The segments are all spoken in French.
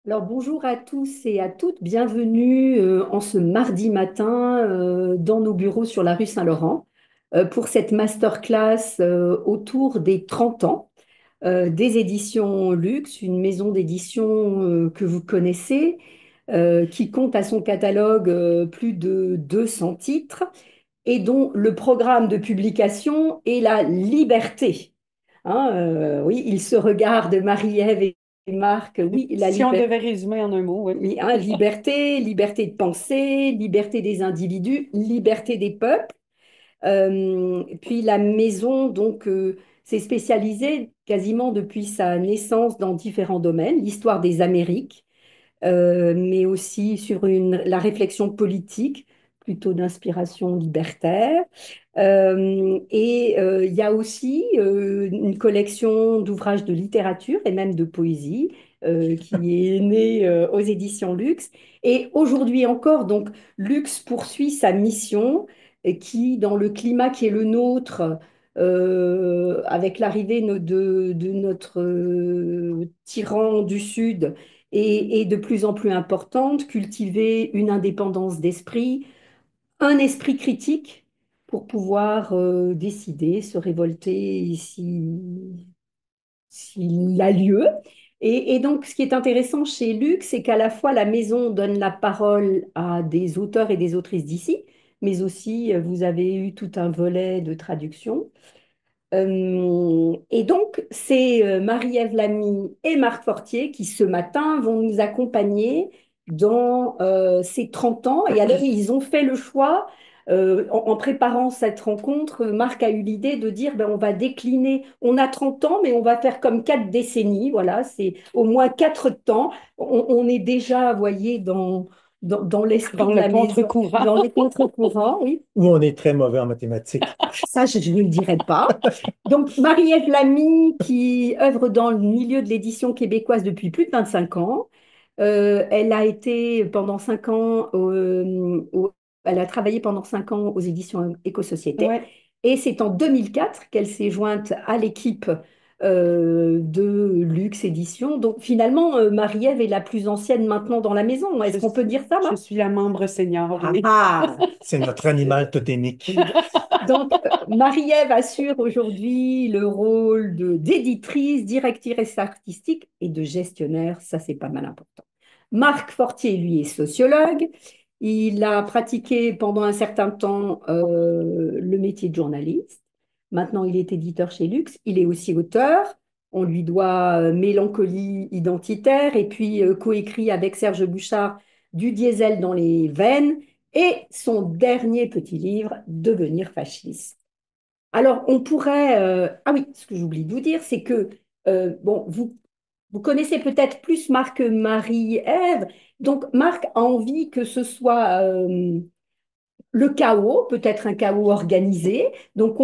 Alors bonjour à tous et à toutes, bienvenue en ce mardi matin dans nos bureaux sur la rue Saint-Laurent pour cette masterclass autour des 30 ans des éditions Luxe, une maison d'édition que vous connaissez, qui compte à son catalogue plus de 200 titres et dont le programme de publication est la liberté. Hein, oui, ils se regardent, Marie-Ève et Marc, oui, la Si on liberté. devait résumer en un mot, oui. Oui, hein, liberté, liberté de penser, liberté des individus, liberté des peuples. Puis la maison, donc, s'est spécialisée quasiment depuis sa naissance dans différents domaines, l'histoire des Amériques, mais aussi sur la réflexion politique, plutôt d'inspiration libertaire. Il y a aussi une collection d'ouvrages de littérature et même de poésie qui est née aux éditions Luxe. Et aujourd'hui encore, donc, Luxe poursuit sa mission qui, dans le climat qui est le nôtre, avec l'arrivée de notre tyran du Sud, est de plus en plus importante, cultiver une indépendance d'esprit, un esprit critique pour pouvoir décider, se révolter s'il a lieu. Et donc, ce qui est intéressant chez Luc, c'est qu'à la fois la maison donne la parole à des auteurs et des autrices d'ici, mais aussi vous avez eu tout un volet de traduction. Et donc, c'est Marie-Ève Lamy et Marc Fortier qui, ce matin, vont nous accompagner dans ces 30 ans. Et alors, ils ont fait le choix, en préparant cette rencontre, Marc a eu l'idée de dire, ben, on va décliner, on a 30 ans, mais on va faire comme 4 décennies. Voilà, c'est au moins 4 temps. On est déjà, vous voyez, dans l'esprit Dans de le la maison, contre-courant. dans les contre-courants, oui. Où on est très mauvais en mathématiques. Ça, je ne le dirai pas. Donc, Marie-Ève Lamy, qui œuvre dans le milieu de l'édition québécoise depuis plus de 25 ans. Elle a été pendant 5 ans, elle a travaillé pendant 5 ans aux éditions Éco-Société. Ouais. Et c'est en 2004 qu'elle s'est jointe à l'équipe de Luxe Éditions. Donc, finalement, Marie-Ève est la plus ancienne maintenant dans la maison. Je, Est-ce qu'on peut dire ça, je Marc? suis la membre senior, Ah, oui. ah. C'est notre animal totémique. Donc, Marie-Ève assure aujourd'hui le rôle d'éditrice, directrice artistique et de gestionnaire. Ça, c'est pas mal important. Marc Fortier, lui, est sociologue. Il a pratiqué pendant un certain temps le métier de journaliste. Maintenant, il est éditeur chez Lux. Il est aussi auteur. On lui doit Mélancolie identitaire et puis coécrit avec Serge Bouchard Du diesel dans les veines et son dernier petit livre, Devenir fasciste. Alors, on pourrait... Ah oui, ce que j'oublie de vous dire, c'est que, bon, vous connaissez peut-être plus Marc que Marie-Ève. Donc, Marc a envie que ce soit le chaos, peut-être un chaos organisé. Donc,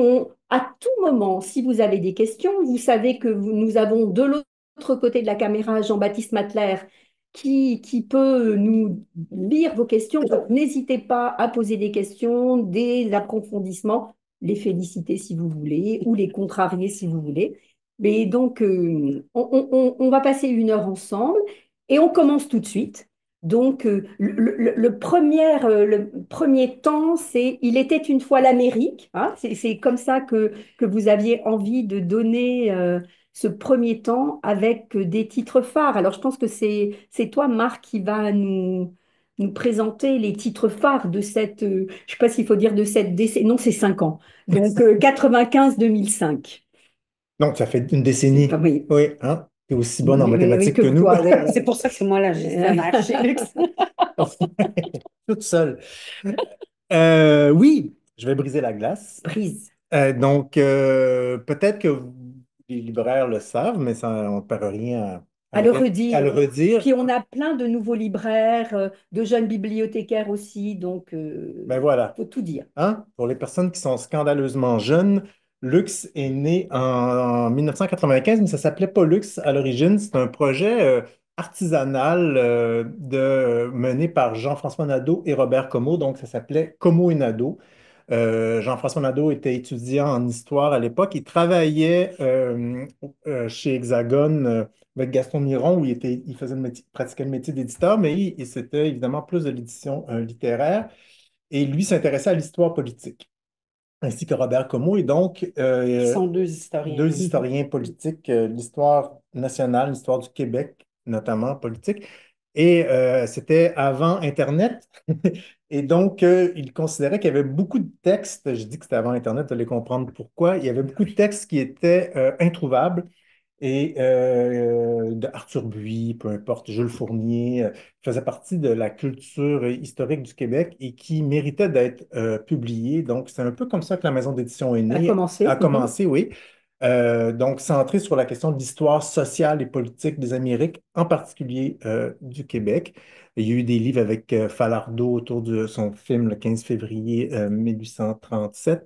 à tout moment, si vous avez des questions, vous savez que nous avons de l'autre côté de la caméra Jean-Baptiste Matler qui peut nous lire vos questions. Donc, n'hésitez pas à poser des questions, des approfondissements, les féliciter si vous voulez ou les contrarier si vous voulez. Mais donc, on va passer 1 heure ensemble et on commence tout de suite. Donc, le premier temps, c'est Il était une fois l'Amérique. Hein. C'est comme ça que vous aviez envie de donner ce premier temps avec des titres phares. Alors, je pense que c'est toi, Marc, qui va nous présenter les titres phares de cette, je ne sais pas s'il faut dire de cette décennie, non, c'est 5 ans. Donc, 95-2005. Donc, ça fait une Enfin, décennie. oui, Oui, hein? Tu es aussi bonne en oui, mathématiques que que nous. toi, oui. C'est pour ça que c'est moi la gestionnaire chez Lux. Toute seule. Oui, je vais briser la glace. Prise. Peut-être que les libraires le savent, mais ça, on ne perd rien À le à redire. le redire. Puis on a plein de nouveaux libraires, de jeunes bibliothécaires aussi, donc Ben voilà. faut tout dire. Hein? Pour les personnes qui sont scandaleusement jeunes, Lux est né en 1995, mais ça s'appelait pas Lux à l'origine. C'est un projet artisanal mené par Jean-François Nadeau et Robert Como. Donc, ça s'appelait Como et Nadeau. Jean-François Nadeau était étudiant en histoire à l'époque. Il travaillait chez Hexagone avec Gaston Miron, où il faisait pratiquait le métier d'éditeur, mais c'était évidemment plus de l'édition littéraire. Et lui s'intéressait à l'histoire politique, ainsi que Robert Comeau. Et donc, Qui sont deux historiens. deux historiens politiques, l'histoire nationale, l'histoire du Québec, notamment politique. Et c'était avant Internet. Et donc, il considérait qu'il y avait beaucoup de textes, je dis que c'était avant Internet, vous allez comprendre pourquoi, il y avait beaucoup de textes qui étaient introuvables et de Arthur Buy, peu importe, Jules Fournier, faisait partie de la culture historique du Québec et qui méritait d'être publié. Donc, c'est un peu comme ça que la maison d'édition est A née, commencé. a commencé, oui. Donc, centré sur la question de l'histoire sociale et politique des Amériques, en particulier du Québec. Il y a eu des livres avec Falardeau autour de son film le 15 février 1837.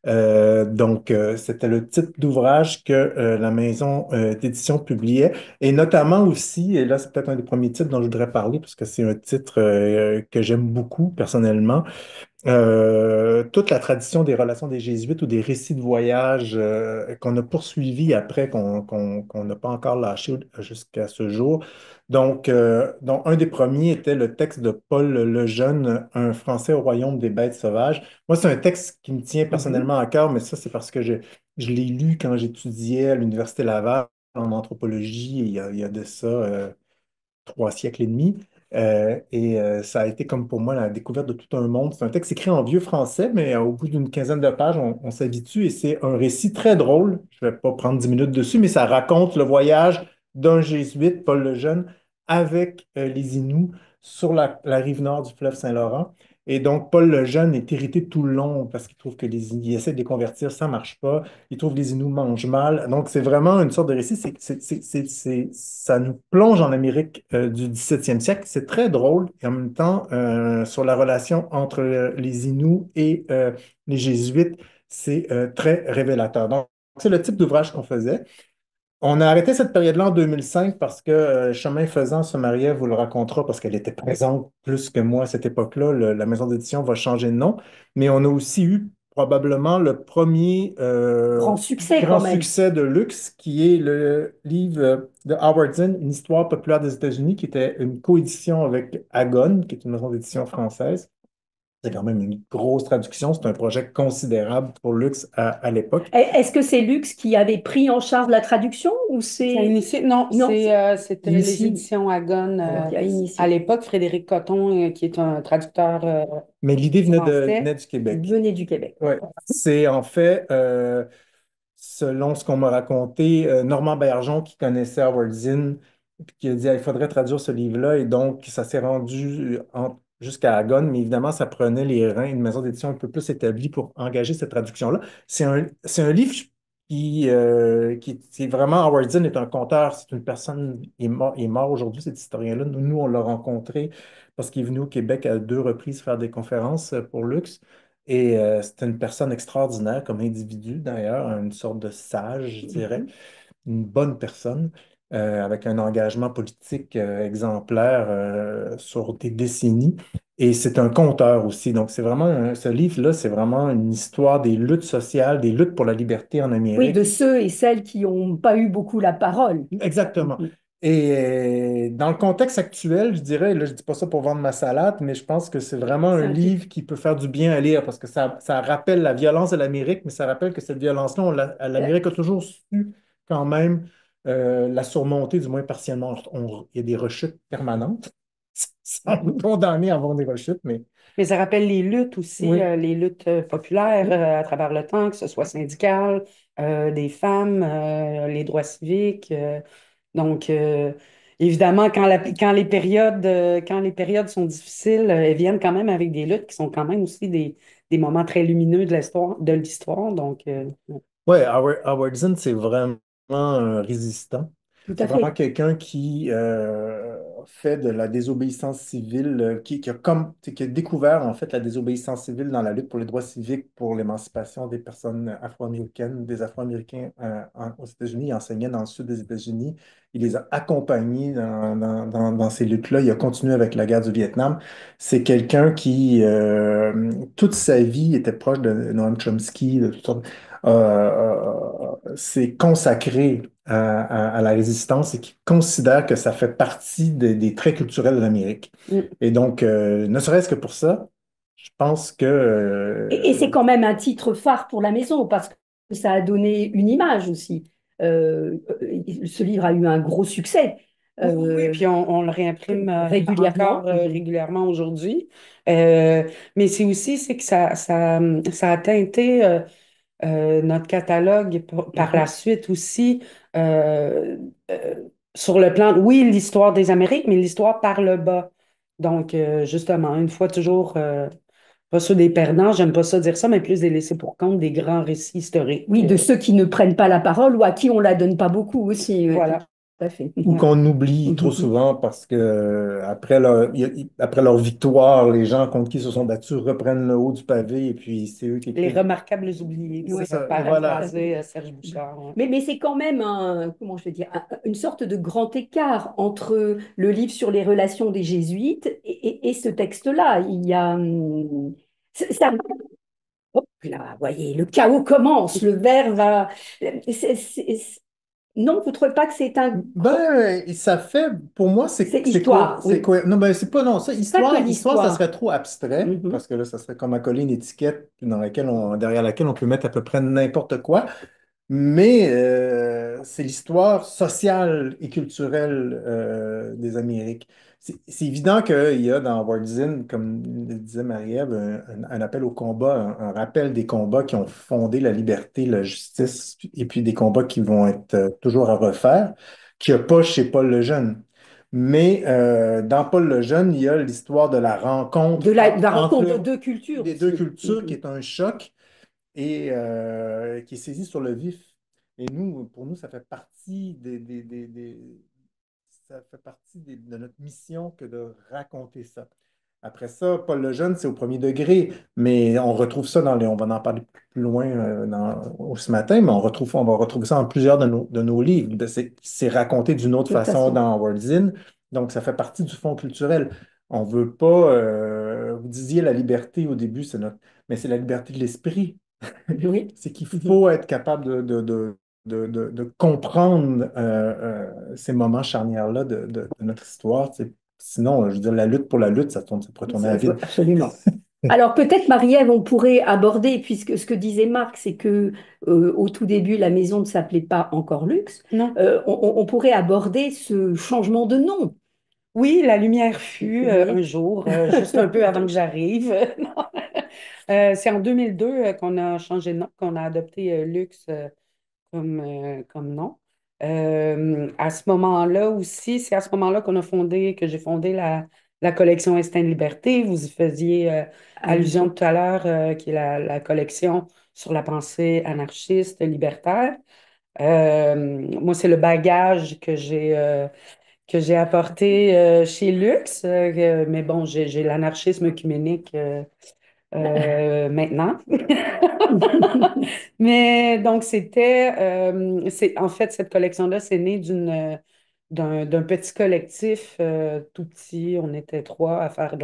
C'était le type d'ouvrage que la maison d'édition publiait. Et notamment aussi, et là, c'est peut-être un des premiers titres dont je voudrais parler, parce que c'est un titre que j'aime beaucoup personnellement, toute la tradition des relations des Jésuites ou des récits de voyage qu'on a poursuivis après, qu'on n'a pas encore lâché jusqu'à ce jour. Donc, un des premiers était le texte de Paul Lejeune, Un Français au royaume des bêtes sauvages. Moi, c'est un texte qui me tient Mhm. personnellement à cœur, mais ça, c'est parce que je l'ai lu quand j'étudiais à l'Université Laval en anthropologie, il y a de ça 3 siècles et demi. Ça a été comme pour moi la découverte de tout un monde. C'est un texte écrit en vieux français, mais au bout d'une quinzaine de pages, on s'habitue et c'est un récit très drôle. Je ne vais pas prendre 10 minutes dessus, mais ça raconte le voyage d'un jésuite, Paul le Jeune, avec les Inuits sur la rive nord du fleuve Saint-Laurent. Et donc, Paul le Jeune est irrité tout le long parce qu'il trouve que il essaie de les convertir, ça ne marche pas. Il trouve que les Inuits mangent mal. Donc, c'est vraiment une sorte de récit. Ça nous plonge en Amérique du 17e siècle. C'est très drôle et en même temps, sur la relation entre les Inuits et les Jésuites, c'est très révélateur. Donc, c'est le type d'ouvrage qu'on faisait. On a arrêté cette période-là en 2005 parce que Chemin faisant se mariait, vous le racontera, parce qu'elle était présente plus que moi à cette époque-là. La maison d'édition va changer de nom. Mais on a aussi eu probablement le premier Grand succès grand quand même. succès de luxe, qui est le livre de Howard Zinn, Une histoire populaire des États-Unis, qui était une coédition avec Agone, qui est une maison d'édition française. C'est quand même une grosse traduction. C'est un projet considérable pour luxe à l'époque. Est-ce que c'est Lux qui avait pris en charge la traduction ou Qui a c'est... initié, non, Non, c'était les Lucie éditions Agone qui a à initié. l'époque. Frédéric Cotton, qui est un traducteur Mais l'idée venait français. du Québec. Venait du Québec. Ouais. C'est en fait, selon ce qu'on m'a raconté, Normand Bergeon qui connaissait Howard Zinn, puis qui a dit, ah, il faudrait traduire ce livre-là. Et donc, ça s'est rendu jusqu'à Agone, mais évidemment, ça prenait les reins d'une maison d'édition un peu plus établie pour engager cette traduction-là. C'est un livre qui est vraiment, Howard Zinn est un conteur, c'est une personne, il est mort aujourd'hui, cet historien-là. Nous, on l'a rencontré parce qu'il est venu au Québec à 2 reprises faire des conférences pour Lux. Et c'était une personne extraordinaire comme individu, d'ailleurs, une sorte de sage, je dirais, Mhm. une bonne personne, avec un engagement politique exemplaire sur des décennies. Et c'est un conteur aussi. Donc, ce livre-là, c'est vraiment une histoire des luttes sociales, des luttes pour la liberté en Oui, de Amérique. ceux et celles qui n'ont pas eu beaucoup la parole. Exactement. Mhm. Et dans le contexte actuel, je dirais, là, je dis pas ça pour vendre ma salade, mais je pense que c'est vraiment un C'est un livre qui peut faire du bien à lire parce que ça rappelle la violence de l'Amérique, mais ça rappelle que cette violence-là, l'Amérique a toujours su quand même la surmonter, du moins partiellement. Il y a des rechutes permanentes, sans nous condamner à avoir des rechutes, mais Mais ça rappelle les luttes aussi, oui. les luttes populaires à travers le temps, que ce soit syndicales, des femmes, les droits civiques. Donc, évidemment, quand les périodes sont difficiles, elles viennent quand même avec des luttes qui sont quand même aussi des moments très lumineux de l'histoire, de l'histoire. Donc, Ouais, Howard Zinn, c'est vraiment un résistant. tout C'est à vraiment fait. quelqu'un qui fait de la désobéissance civile, qui a comme, tu sais, qui a découvert en fait la désobéissance civile dans la lutte pour les droits civiques, pour l'émancipation des personnes afro-américaines, des Afro-Américains aux États-Unis. Il enseignait dans le sud des États-Unis. Il les a accompagnés dans ces luttes-là. Il a continué avec la guerre du Vietnam. C'est quelqu'un qui, toute sa vie, était proche de Noam Chomsky, de toutes sortes, s'est consacré à la résistance et qui considère que ça fait partie des traits culturels de l'Amérique. Mm. Et donc, ne serait-ce que pour ça, je pense que Et c'est quand même un titre phare pour la maison parce que ça a donné une image aussi. Ce livre a eu un gros succès Oui, oui, oui, euh, puis on le réimprime encore régulièrement. Mhm. régulièrement aujourd'hui. Mais c'est aussi c'est que ça a teinté notre catalogue par la Mhm. suite aussi euh, euh, sur le plan, oui, l'histoire des Amériques, mais l'histoire par le bas. Donc, justement, une fois toujours, pas ceux des perdants, j'aime pas ça dire ça, mais plus des laissés pour compte, des grands récits historiques. Oui, de ceux qui ne prennent pas la parole ou à qui on la donne pas beaucoup aussi. Ouais, tout Voilà. à fait. ou Ouais. qu'on oublie trop Mhm. souvent parce que après leur victoire, les gens contre qui ils se sont battus reprennent le haut du pavé et puis c'est eux qui Les écrivent. remarquables oubliés, C'est Ouais, pour ça, tout voilà. à fait. paraphraser Serge Bouchard. Ouais. Mais c'est quand même comment je veux dire, une sorte de grand écart entre le livre sur les relations des jésuites et ce texte-là. Il y a, ça, hop là, voyez, le chaos commence, le verre va. Non, vous ne trouvez pas que c'est un, Ben, ça fait, pour moi, c'est histoire, oui. non, ben, c'est pas, non, ça, Pas que histoire, ça l'histoire. serait trop abstrait, Mhm. parce que là, ça serait comme à coller une étiquette derrière laquelle on peut mettre à peu près n'importe quoi. Mais c'est l'histoire sociale et culturelle des Amériques. C'est évident qu'il y a dans Wordzin, comme le disait Marie-Ève, un appel au combat, un rappel des combats qui ont fondé la liberté, la justice, et puis des combats qui vont être toujours à refaire, qu'il n'y a pas chez Paul Lejeune. Mais dans Paul Lejeune, il y a l'histoire de la rencontre De la rencontre de entre deux cultures les deux aussi. cultures, qui Mhm. est un choc et qui est saisi sur le vif. Et nous, pour nous, ça fait partie ça fait partie de notre mission que de raconter ça. Après ça, Paul Lejeune, c'est au premier degré, mais on retrouve ça on va en parler plus loin ce matin, mais on va retrouver ça dans plusieurs de nos livres. C'est raconté d'une autre De toute façon façon. dans Wordzin, donc ça fait partie du fond culturel. On veut pas, vous disiez la liberté au début, mais c'est la liberté de l'esprit. Oui. C'est qu'il Mhm. faut être capable de comprendre ces moments charnières-là de notre histoire. Sinon, je veux dire, la lutte pour la lutte, ça pourrait tourner à Ouais, vide. absolument. Alors peut-être, Marie-Ève, on pourrait aborder, puisque ce que disait Marc, c'est que au tout début, la maison ne s'appelait pas encore Luxe. Non. On pourrait aborder ce changement de nom. Oui, la lumière fut un Oui. jour, juste un peu avant que j'arrive. Non. C'est en 2002 qu'on a changé de nom, qu'on a adopté Luxe comme nom. À ce moment-là aussi, c'est à ce moment-là que j'ai fondé la collection Instinct de Liberté. Vous y faisiez allusion Allusion. tout à l'heure, qui est la collection sur la pensée anarchiste, libertaire. Moi, c'est le bagage que j'ai apporté chez Luxe, mais bon, j'ai l'anarchisme œcuménique maintenant. Mais donc, en fait, cette collection-là, c'est né d'un petit collectif tout petit. On était trois à faire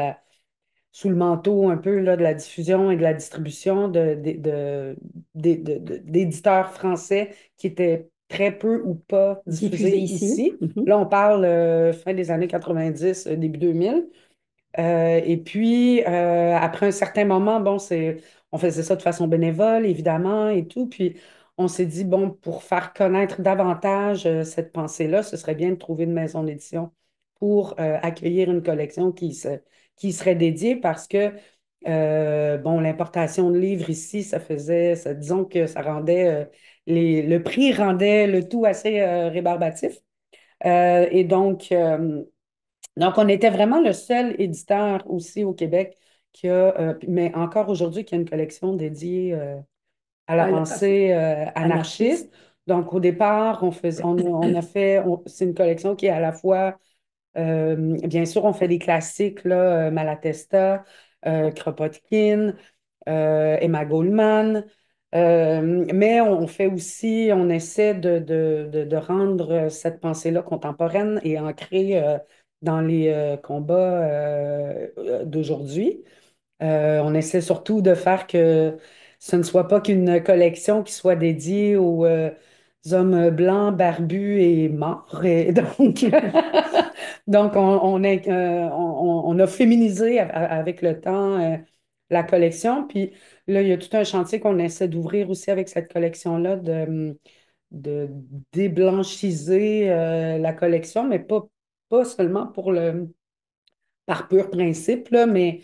sous le manteau un peu là, de la diffusion et de la distribution d'éditeurs français qui étaient très peu ou pas Diffusé diffusés ici. ici. Mhm. Là, on parle fin des années 90, début 2000. Et puis, après un certain moment, bon, on faisait ça de façon bénévole, évidemment, et tout. Puis, on s'est dit, bon, pour faire connaître davantage cette pensée-là, ce serait bien de trouver une maison d'édition pour accueillir une collection qui serait dédiée parce que, bon, l'importation de livres ici, disons que ça rendait, le prix rendait le tout assez rébarbatif. Et donc, on était vraiment le seul éditeur aussi au Québec mais encore aujourd'hui, qui a une collection dédiée à la À- à- pensée anarchiste. Anarchiste. Donc, au départ, on a fait, c'est une collection qui est à la fois, bien sûr, on fait des classiques, là, Malatesta, Kropotkin, Emma Goldman, mais on fait aussi, on essaie de rendre cette pensée-là contemporaine et ancrée dans les combats d'aujourd'hui. On essaie surtout de faire que ce ne soit pas qu'une collection qui soit dédiée aux hommes blancs, barbus et morts. Et donc, donc on a féminisé avec le temps la collection. Puis là, il y a tout un chantier qu'on essaie d'ouvrir aussi avec cette collection-là, de déblanchiser la collection, mais pas seulement par pur principe, là, mais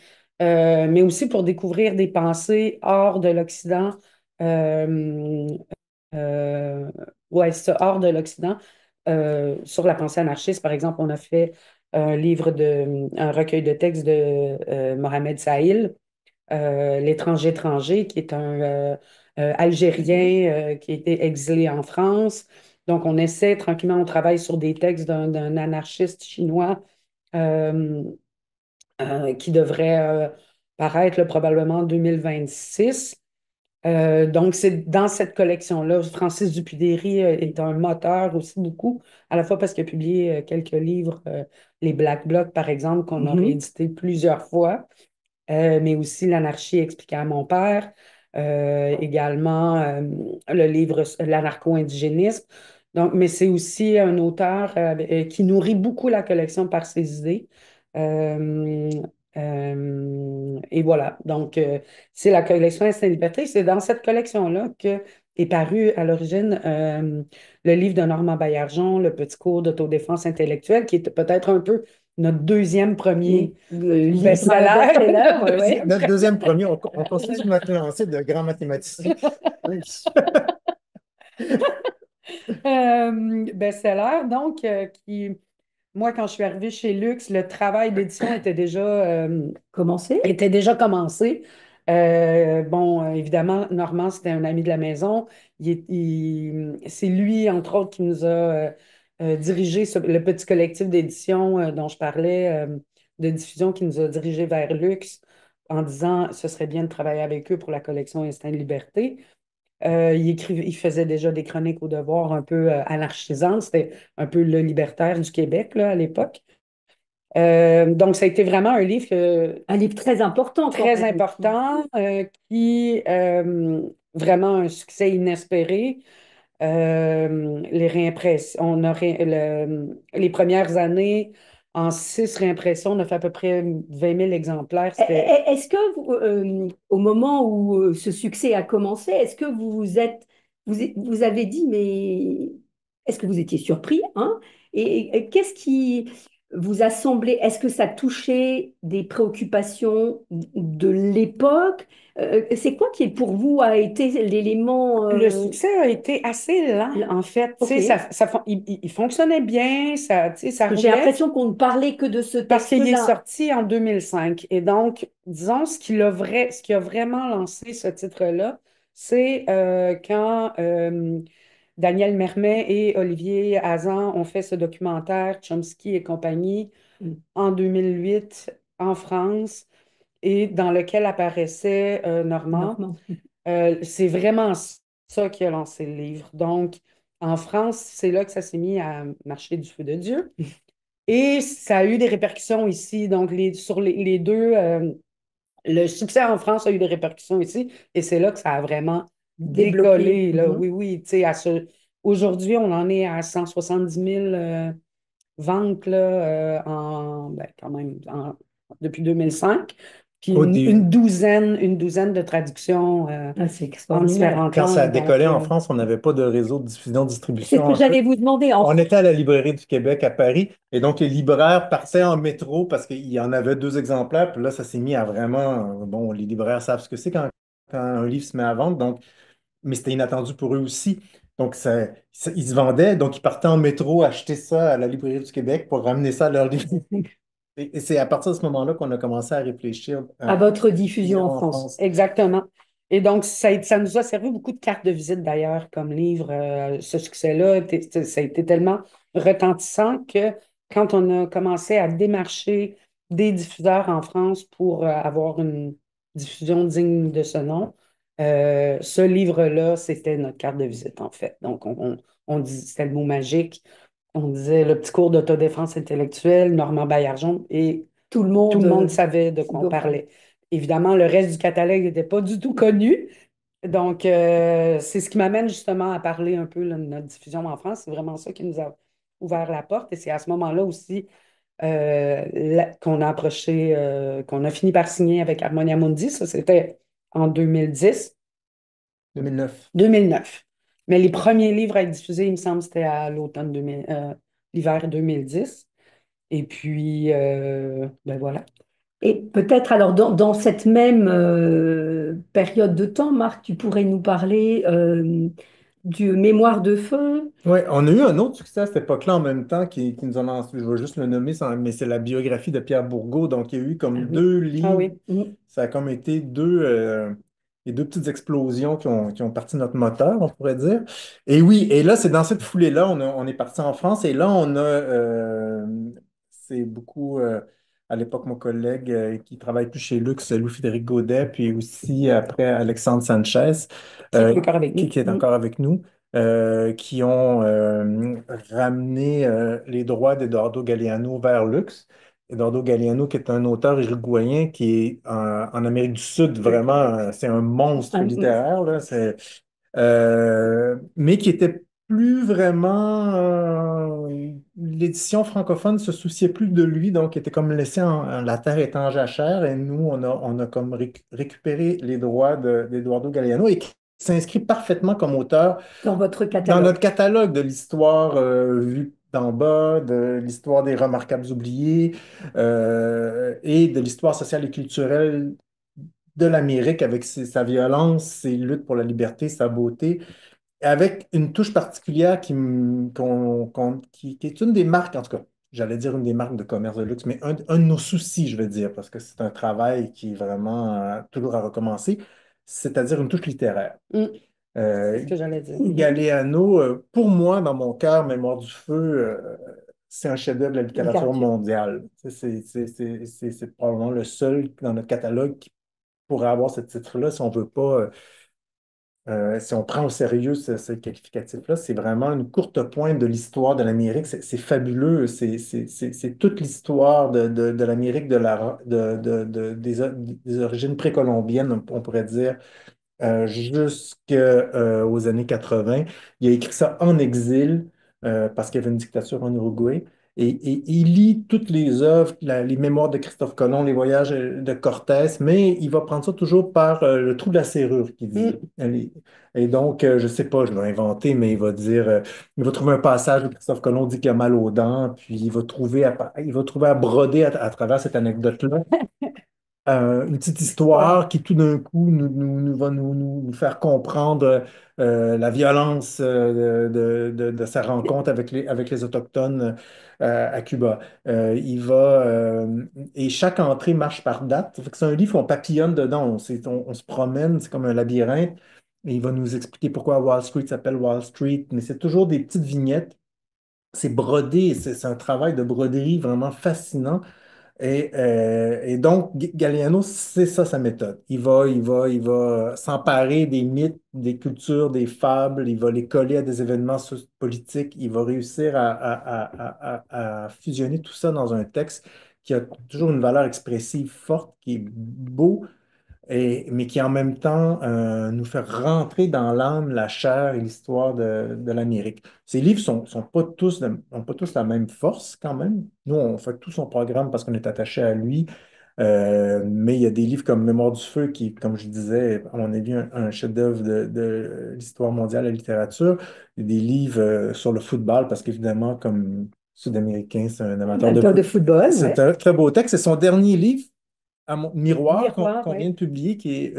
aussi pour découvrir des pensées hors de l'Occident. Euh, euh, ouais, ça, hors de l'Occident. Sur la pensée anarchiste, par exemple, on a fait un recueil de textes de Mohamed Sahil, L'étranger étranger, qui est un Algérien qui a été exilé en France. Donc, on essaie tranquillement, on travaille sur des textes d'un anarchiste chinois. euh, qui devrait paraître là, probablement en 2026. Donc, c'est dans cette collection-là. Francis Dupudéry est un moteur aussi beaucoup, à la fois parce qu'il a publié quelques livres, les Black Blocs, par exemple, qu'on a Mhm. réédité plusieurs fois, mais aussi L'anarchie expliquée à mon père, également le livre L'anarcho-indigénisme. Donc, mais c'est aussi un auteur qui nourrit beaucoup la collection par ses idées. Euh, et voilà. Donc, c'est la collection Instinct Liberté. C'est dans cette collection-là que est paru à l'origine le livre de Normand Baillargeon, Le petit cours d'autodéfense intellectuelle, qui est peut-être un peu notre deuxième premier Livre best-seller, best-seller, notre ouais, ouais. Notre deuxième premier, on continue sur notre lancée de grands mathématiciens. Oui. best-seller. Donc, moi, quand je suis arrivée chez Lux, le travail d'édition Commencez. était déjà commencé. Bon, évidemment, Normand, c'était un ami de la maison. C'est lui, entre autres, qui nous a dirigé le petit collectif d'édition dont je parlais, de diffusion, qui nous a dirigé vers Lux en disant ce serait bien de travailler avec eux pour la collection Instinct de Liberté. Il faisait déjà des chroniques au devoir un peu anarchisantes. C'était un peu le libertaire du Québec là, à l'époque. Donc, ça a été vraiment un livre Un livre très important quand très même. important qui vraiment un succès inespéré. Les réimpressions, les premières années, en 6 réimpressions, on a fait à peu près 20 000 exemplaires. C'était Est-ce que au moment où ce succès a commencé, est-ce que vous avez dit, mais est-ce que vous étiez surpris, hein? Et qu'est-ce qui vous a semblé, est-ce que ça touchait des préoccupations de l'époque? C'est quoi qui, pour vous, a été l'élément Le succès a été assez lent, en fait. Tu OK. sais, il fonctionnait bien, tu sais, ça Parce que j'ai roulait. l'impression qu'on ne parlait que de ce Parce qu'il est texte-là. sorti en 2005. Et donc, disons, ce qui a vraiment lancé ce titre-là, c'est quand Daniel Mermet et Olivier Hazan ont fait ce documentaire, Chomsky et compagnie, Mm. en 2008 en France, et dans lequel apparaissait Normand. Normand. C'est vraiment ça qui a lancé le livre. Donc, en France, c'est là que ça s'est mis à marcher du feu de Dieu. Et ça a eu des répercussions ici. Donc, sur les deux, le succès en France a eu des répercussions ici. Et c'est là que ça a vraiment Débloqué. décollé, là. Mhm. Oui, oui. Tu sais, aujourd'hui, on en est à 170 000 ventes, là, ben, quand même, depuis 2005. Puis Au dé- une douzaine de traductions Ah, c'est en extraordinaire. différentes Quand ça a langues. Donc, décollé en France, on n'avait pas de réseau de C'est ce diffusion-distribution que en France. j'allais vous demander. On était à la Librairie du Québec à Paris et donc les libraires partaient en métro parce qu'il y en avait 2 exemplaires. Puis là, ça s'est mis à vraiment. Bon, les libraires savent ce que c'est quand un livre se met à vendre. Donc, mais c'était inattendu pour eux aussi. Donc, ils se vendaient. Donc, ils partaient en métro acheter ça à la Librairie du Québec pour ramener ça à leur librairie. Et c'est à partir de ce moment-là qu'on a commencé à réfléchir À à votre diffusion en diffusion en France. France. exactement. Et donc, ça nous a servi beaucoup de cartes de visite d'ailleurs comme livre. Ce succès-là, ça a été tellement retentissant que quand on a commencé à démarcher des diffuseurs en France pour avoir une diffusion digne de ce nom, ce livre-là, c'était notre carte de visite en fait. Donc, on dit, c'était le mot magique. On disait le petit cours d'autodéfense intellectuelle, Normand Baillargeon, et Tout le tout monde le monde savait de quoi on doit parler. parlait. Évidemment, le reste du catalogue n'était pas du tout connu. Donc, c'est ce qui m'amène justement à parler un peu là, de notre diffusion en France. C'est vraiment ça qui nous a ouvert la porte. Et c'est à ce moment-là aussi qu'on a approché, qu'on a fini par signer avec Harmonia Mundi. Ça, c'était en 2010, 2009. 2009. Mais les premiers livres à être diffusés, il me semble, c'était à l'automne 2000, l'hiver 2010. Et puis, ben voilà. Et peut-être alors dans cette même période de temps, Marc, tu pourrais nous parler du Mémoire de feu. Oui, on a eu un autre succès à cette époque-là en même temps qui nous en a lancé, je vais juste le nommer, mais c'est la biographie de Pierre Bourgault. Donc, il y a eu Ah comme oui. deux Ah livres. oui. Mm. Ça a comme été les deux petites explosions qui ont parti notre moteur, on pourrait dire. Et oui, et là, c'est dans cette foulée-là, on est parti en France et là, c'est beaucoup, à l'époque, mon collègue qui travaille plus chez Lux, Louis-Frédéric Gaudet, puis aussi après Alexandre Sanchez, Qui est encore avec qui nous. est encore avec nous, qui ont ramené les droits d'Edoardo Galeano vers Lux. Eduardo Galeano, qui est un auteur uruguayen qui est en Amérique du Sud, vraiment, c'est un monstre littéraire, là, mais qui était plus vraiment. L'édition francophone se souciait plus de lui, donc il était comme laissé la terre est en jachère, et nous, on a comme récupéré les droits d'Eduardo Galeano et qui s'inscrit parfaitement comme auteur Dans votre dans catalogue. notre catalogue de l'histoire vue d'en bas, de l'histoire des remarquables oubliés et de l'histoire sociale et culturelle de l'Amérique avec sa violence, ses luttes pour la liberté, sa beauté, avec une touche particulière qui est une des marques, en tout cas, j'allais dire une des marques de commerce de luxe, mais un de nos soucis, je veux dire, parce que c'est un travail qui est vraiment toujours à recommencer, c'est-à-dire une touche littéraire. Mm, c'est ce Euh, que j'allais dire. Galeano, pour moi, dans mon cœur, Mémoire du feu, c'est un chef-d'œuvre de la littérature Littérature. mondiale. C'est probablement le seul dans notre catalogue qui pourrait avoir ce titre-là si on veut pas, si on prend au sérieux ce qualificatif-là. C'est vraiment une courte pointe de l'histoire de l'Amérique. C'est fabuleux. C'est toute l'histoire de l'Amérique des origines précolombiennes, on pourrait dire jusqu'aux années 80. Il a écrit ça en exil parce qu'il y avait une dictature en Uruguay. Et il lit toutes les œuvres, les mémoires de Christophe Colomb, les voyages de Cortés, mais il va prendre ça toujours par le trou de la serrure, qu'il dit. Mm. Et donc, je ne sais pas, je l'ai inventé, mais il va trouver un passage où Christophe Colomb dit qu'il a mal aux dents, puis il va trouver à broder à travers cette anecdote-là une petite Wow. histoire qui tout d'un coup va nous faire comprendre la violence de sa rencontre avec les Autochtones à Cuba. Et chaque entrée marche par date. Ça fait que c'est un livre, on papillonne dedans, on se promène, c'est comme un labyrinthe. Et il va nous expliquer pourquoi Wall Street s'appelle Wall Street, mais c'est toujours des petites vignettes. C'est brodé, c'est un travail de broderie vraiment fascinant. Et donc, Galliano, c'est ça sa méthode. Il va s'emparer des mythes, des cultures, des fables, il va les coller à des événements politiques, il va réussir à fusionner tout ça dans un texte qui a toujours une valeur expressive forte, qui est beau, mais qui en même temps nous fait rentrer dans l'âme, la chair et l'histoire de l'Amérique. Ces livres n'ont pas tous la même force quand même. Nous, on fait tout son programme parce qu'on est attaché à lui. Mais il y a des livres comme Mémoire du feu qui, comme je disais, à mon avis, un chef-d'œuvre de l'histoire mondiale de la littérature. Il y a des livres sur le football parce qu'évidemment, comme Sud-Américain, c'est un amateur de Amateur de foot. football, C'est ouais. un très beau texte. C'est son dernier livre Miroir Miroir, qu'on vient ouais. de publier, qui est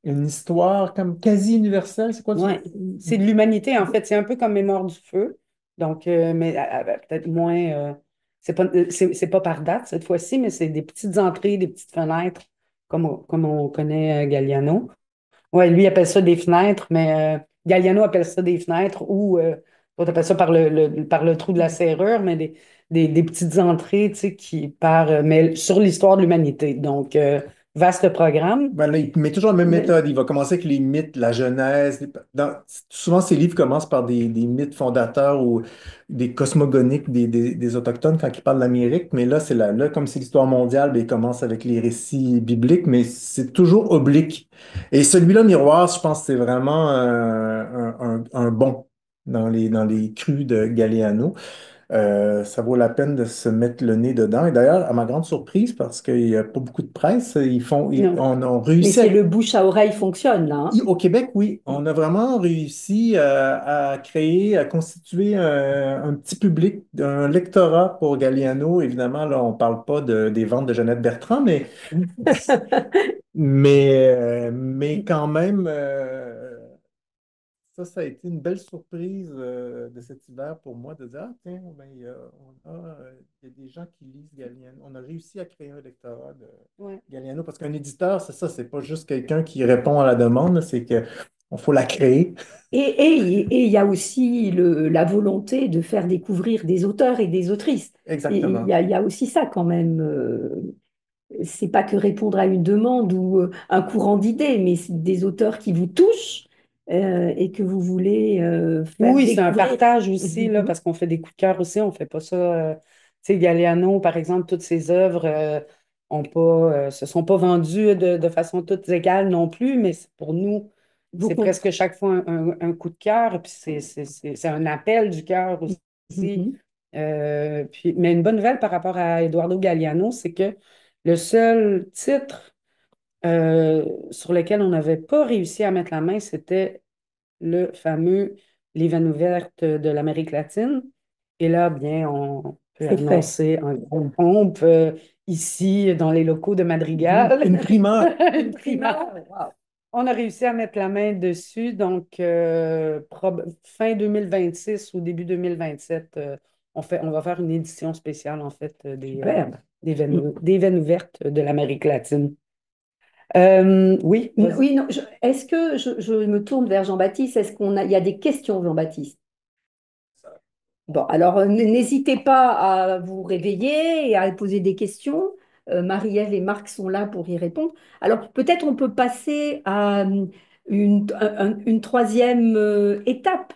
une histoire comme quasi universelle. C'est quoi? Ouais. C'est de l'humanité, en fait. C'est un peu comme Mémoire du feu. Donc, mais peut-être moins. C'est pas par date cette fois-ci, mais c'est des petites entrées, des petites fenêtres, comme on connaît Galliano. Ouais, lui appelle ça des fenêtres, mais Galliano appelle ça des fenêtres ou toi t'appelles ça par par le trou de la serrure, mais des petites entrées, tu sais, qui par mais sur l'histoire de l'humanité. Donc, vaste programme. Ben là, il met toujours la même Mais- méthode. Il va commencer avec les mythes, la Genèse. Souvent, ses livres commencent par des mythes fondateurs ou des cosmogoniques des Autochtones quand il parle de l'Amérique. Mais là, là, comme c'est l'histoire mondiale, ben, il commence avec les récits bibliques, mais c'est toujours oblique. Et celui-là, Miroir, je pense que c'est vraiment un bon dans les crus de Galeano. Ça vaut la peine de se mettre le nez dedans. Et d'ailleurs, à ma grande surprise, parce qu'il n'y a pas beaucoup de presse, non. on a Mais réussi c'est le bouche à oreille fonctionne, là, hein. au Québec, oui, on a vraiment réussi à créer, à constituer un petit public, un lectorat pour Galliano. Évidemment, là, on ne parle pas des ventes de Jeannette Bertrand, mais quand même, ça a été une belle surprise de cet hiver pour moi de dire, ah, tiens, ben, il y a des gens qui lisent Galliano. On a réussi à créer un lectorat de Ouais. Galliano parce qu'un éditeur, c'est ça, c'est pas juste quelqu'un qui répond à la demande, c'est que on faut la créer. Et il y a aussi la volonté de faire découvrir des auteurs et des autrices. Et Exactement. il y a aussi ça quand même. C'est pas que répondre à une demande ou un courant d'idées, mais c'est des auteurs qui vous touchent et que vous voulez faire Oui, c'est un découvrir. partage aussi, là, Mhm. parce qu'on fait des coups de cœur aussi, on fait pas ça. Tu sais, Galeano, par exemple, toutes ses œuvres se sont pas vendues de façon toutes égales non plus, mais pour nous, Vous c'est comp- presque chaque fois un coup de cœur, puis c'est un appel du cœur aussi. Mhm. Mais une bonne nouvelle par rapport à Eduardo Galeano, c'est que le seul titre sur lequel on n'avait pas réussi à mettre la main, c'était le fameux Livre ouverte de l'Amérique latine. Et là, bien, on peut C'est fait. annoncer en grande pompe ici, dans les locaux de Madrigal, Une primeur. une primeur. Wow. On a réussi à mettre la main dessus, donc fin 2026 ou début 2027, on va faire une édition spéciale, en fait, Superbe. des veines ouvertes de l'Amérique latine. Oui, vas-y. Oui, non, est-ce que je me tourne vers Jean-Baptiste? Il y a des questions, Jean-Baptiste? Bon, alors n'hésitez pas à vous réveiller et à poser des questions. Marie-Ève et Marc sont là pour y répondre. Alors peut-être on peut passer à une troisième étape.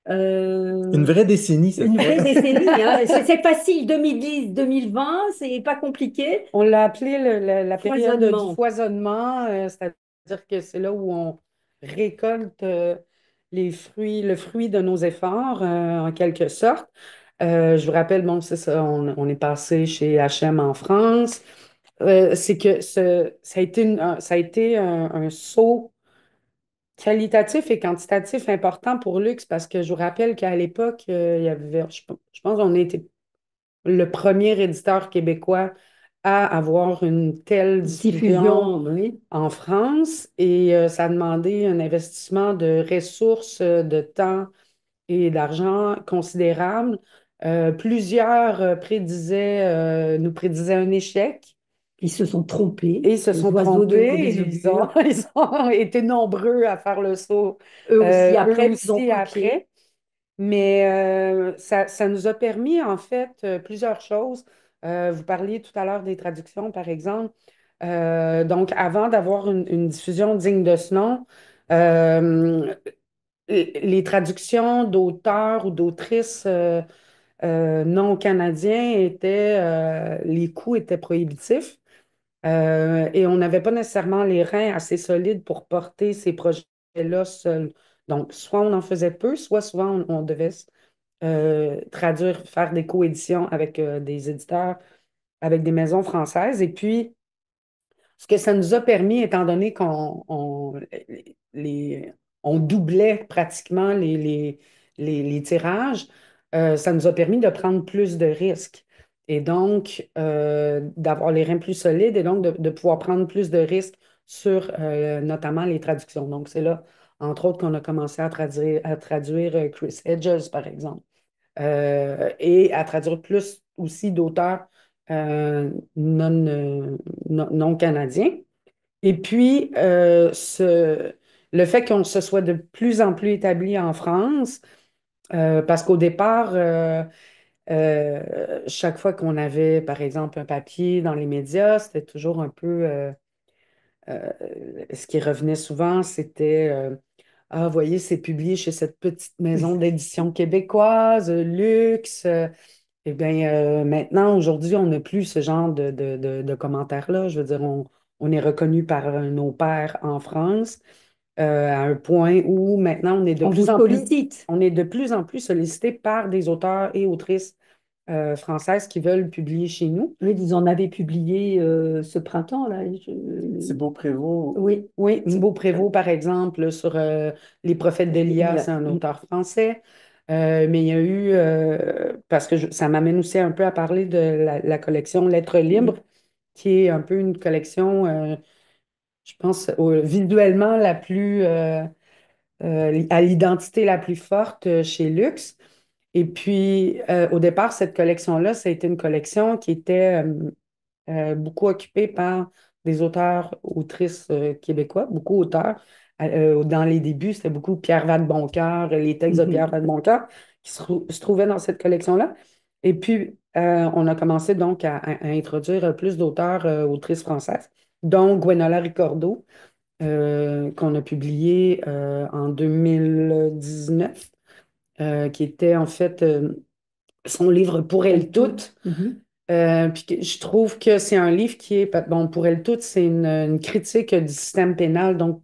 Une Euh, vraie décennie cette une fois. vraie décennie, hein. C'est facile, 2010-2020, c'est pas compliqué. On l'a appelé la période du Foisonnement. foisonnement, c'est-à-dire que c'est là où on récolte le fruit de nos efforts, en quelque sorte. Je vous rappelle, bon, c'est ça, on est passé chez H&M en France. C'est que ça a été, ça a été un saut qualitatif et quantitatif important pour Luxe parce que je vous rappelle qu'à l'époque, il y avait, je pense qu'on était le premier éditeur québécois à avoir une telle diffusion Diffusion, oui. en France et ça a demandé un investissement de ressources, de temps et d'argent considérable. Plusieurs nous prédisaient un échec Ils se sont trompés, et ils se les sont oiseaux de trompés. mauvaise augure. Ils ont été nombreux à faire le saut, Eux aussi, eux après, ils ont aussi pris pied. après. Mais ça nous a permis, en fait, plusieurs choses. Vous parliez tout à l'heure des traductions, par exemple. Donc, avant d'avoir une diffusion digne de ce nom, euh, les traductions d'auteurs ou d'autrices non canadiens les coûts étaient prohibitifs. Et on n'avait pas nécessairement les reins assez solides pour porter ces projets-là seuls. Donc, soit on en faisait peu, soit souvent on devait traduire, faire des coéditions avec des éditeurs, avec des maisons françaises. Et puis, ce que ça nous a permis, étant donné les- on doublait pratiquement les tirages, ça nous a permis de prendre plus de risques. Et donc, d'avoir les reins plus solides et donc de pouvoir prendre plus de risques sur notamment les traductions. Donc, c'est là, entre autres, qu'on a commencé à traduire Chris Hedges, par exemple et à traduire plus aussi d'auteurs non canadiens. Et puis, le fait qu'on se soit de plus en plus établi en France, parce qu'au départ, chaque fois qu'on avait, par exemple, un papier dans les médias, c'était toujours un peu, euh, ce qui revenait souvent, c'était, ah, vous voyez, c'est publié chez cette petite maison d'édition québécoise, Luxe. Eh bien, maintenant, aujourd'hui, on n'a plus ce genre de commentaires-là. Je veux dire, on est reconnu par nos pairs en France, à un point où maintenant, On vous sollicite. on est de plus en plus sollicité par des auteurs et autrices françaises qui veulent publier chez nous. Oui, ils en avaient publié ce printemps, là. Thibaut Prévost. Oui. Oui, Thibaut Prévost, par exemple, sur Les Prophètes d'Élia, c'est un Mm. auteur français. Mais il y a eu, parce que ça m'amène aussi un peu à parler de la collection Lettres libres, qui est un peu une collection, je pense, visuellement la plus, à l'identité la plus forte chez Luxe. Et puis, au départ, cette collection-là, ça a été une collection qui était beaucoup occupé par des auteurs, autrices québécois, beaucoup d'auteurs. Dans les débuts, c'était beaucoup Pierre Vadeboncoeur, les textes de Pierre Mhm. Vadeboncoeur qui se trouvaient dans cette collection-là. Et puis, on a commencé donc à introduire plus d'auteurs, autrices françaises, dont Gwenola Ricordo, qu'on a publié en 2019, qui était en fait son livre Pour elles toutes. Mhm. Puis je trouve que c'est un livre qui est, bon, pour elle toute, c'est une critique du système pénal. Donc,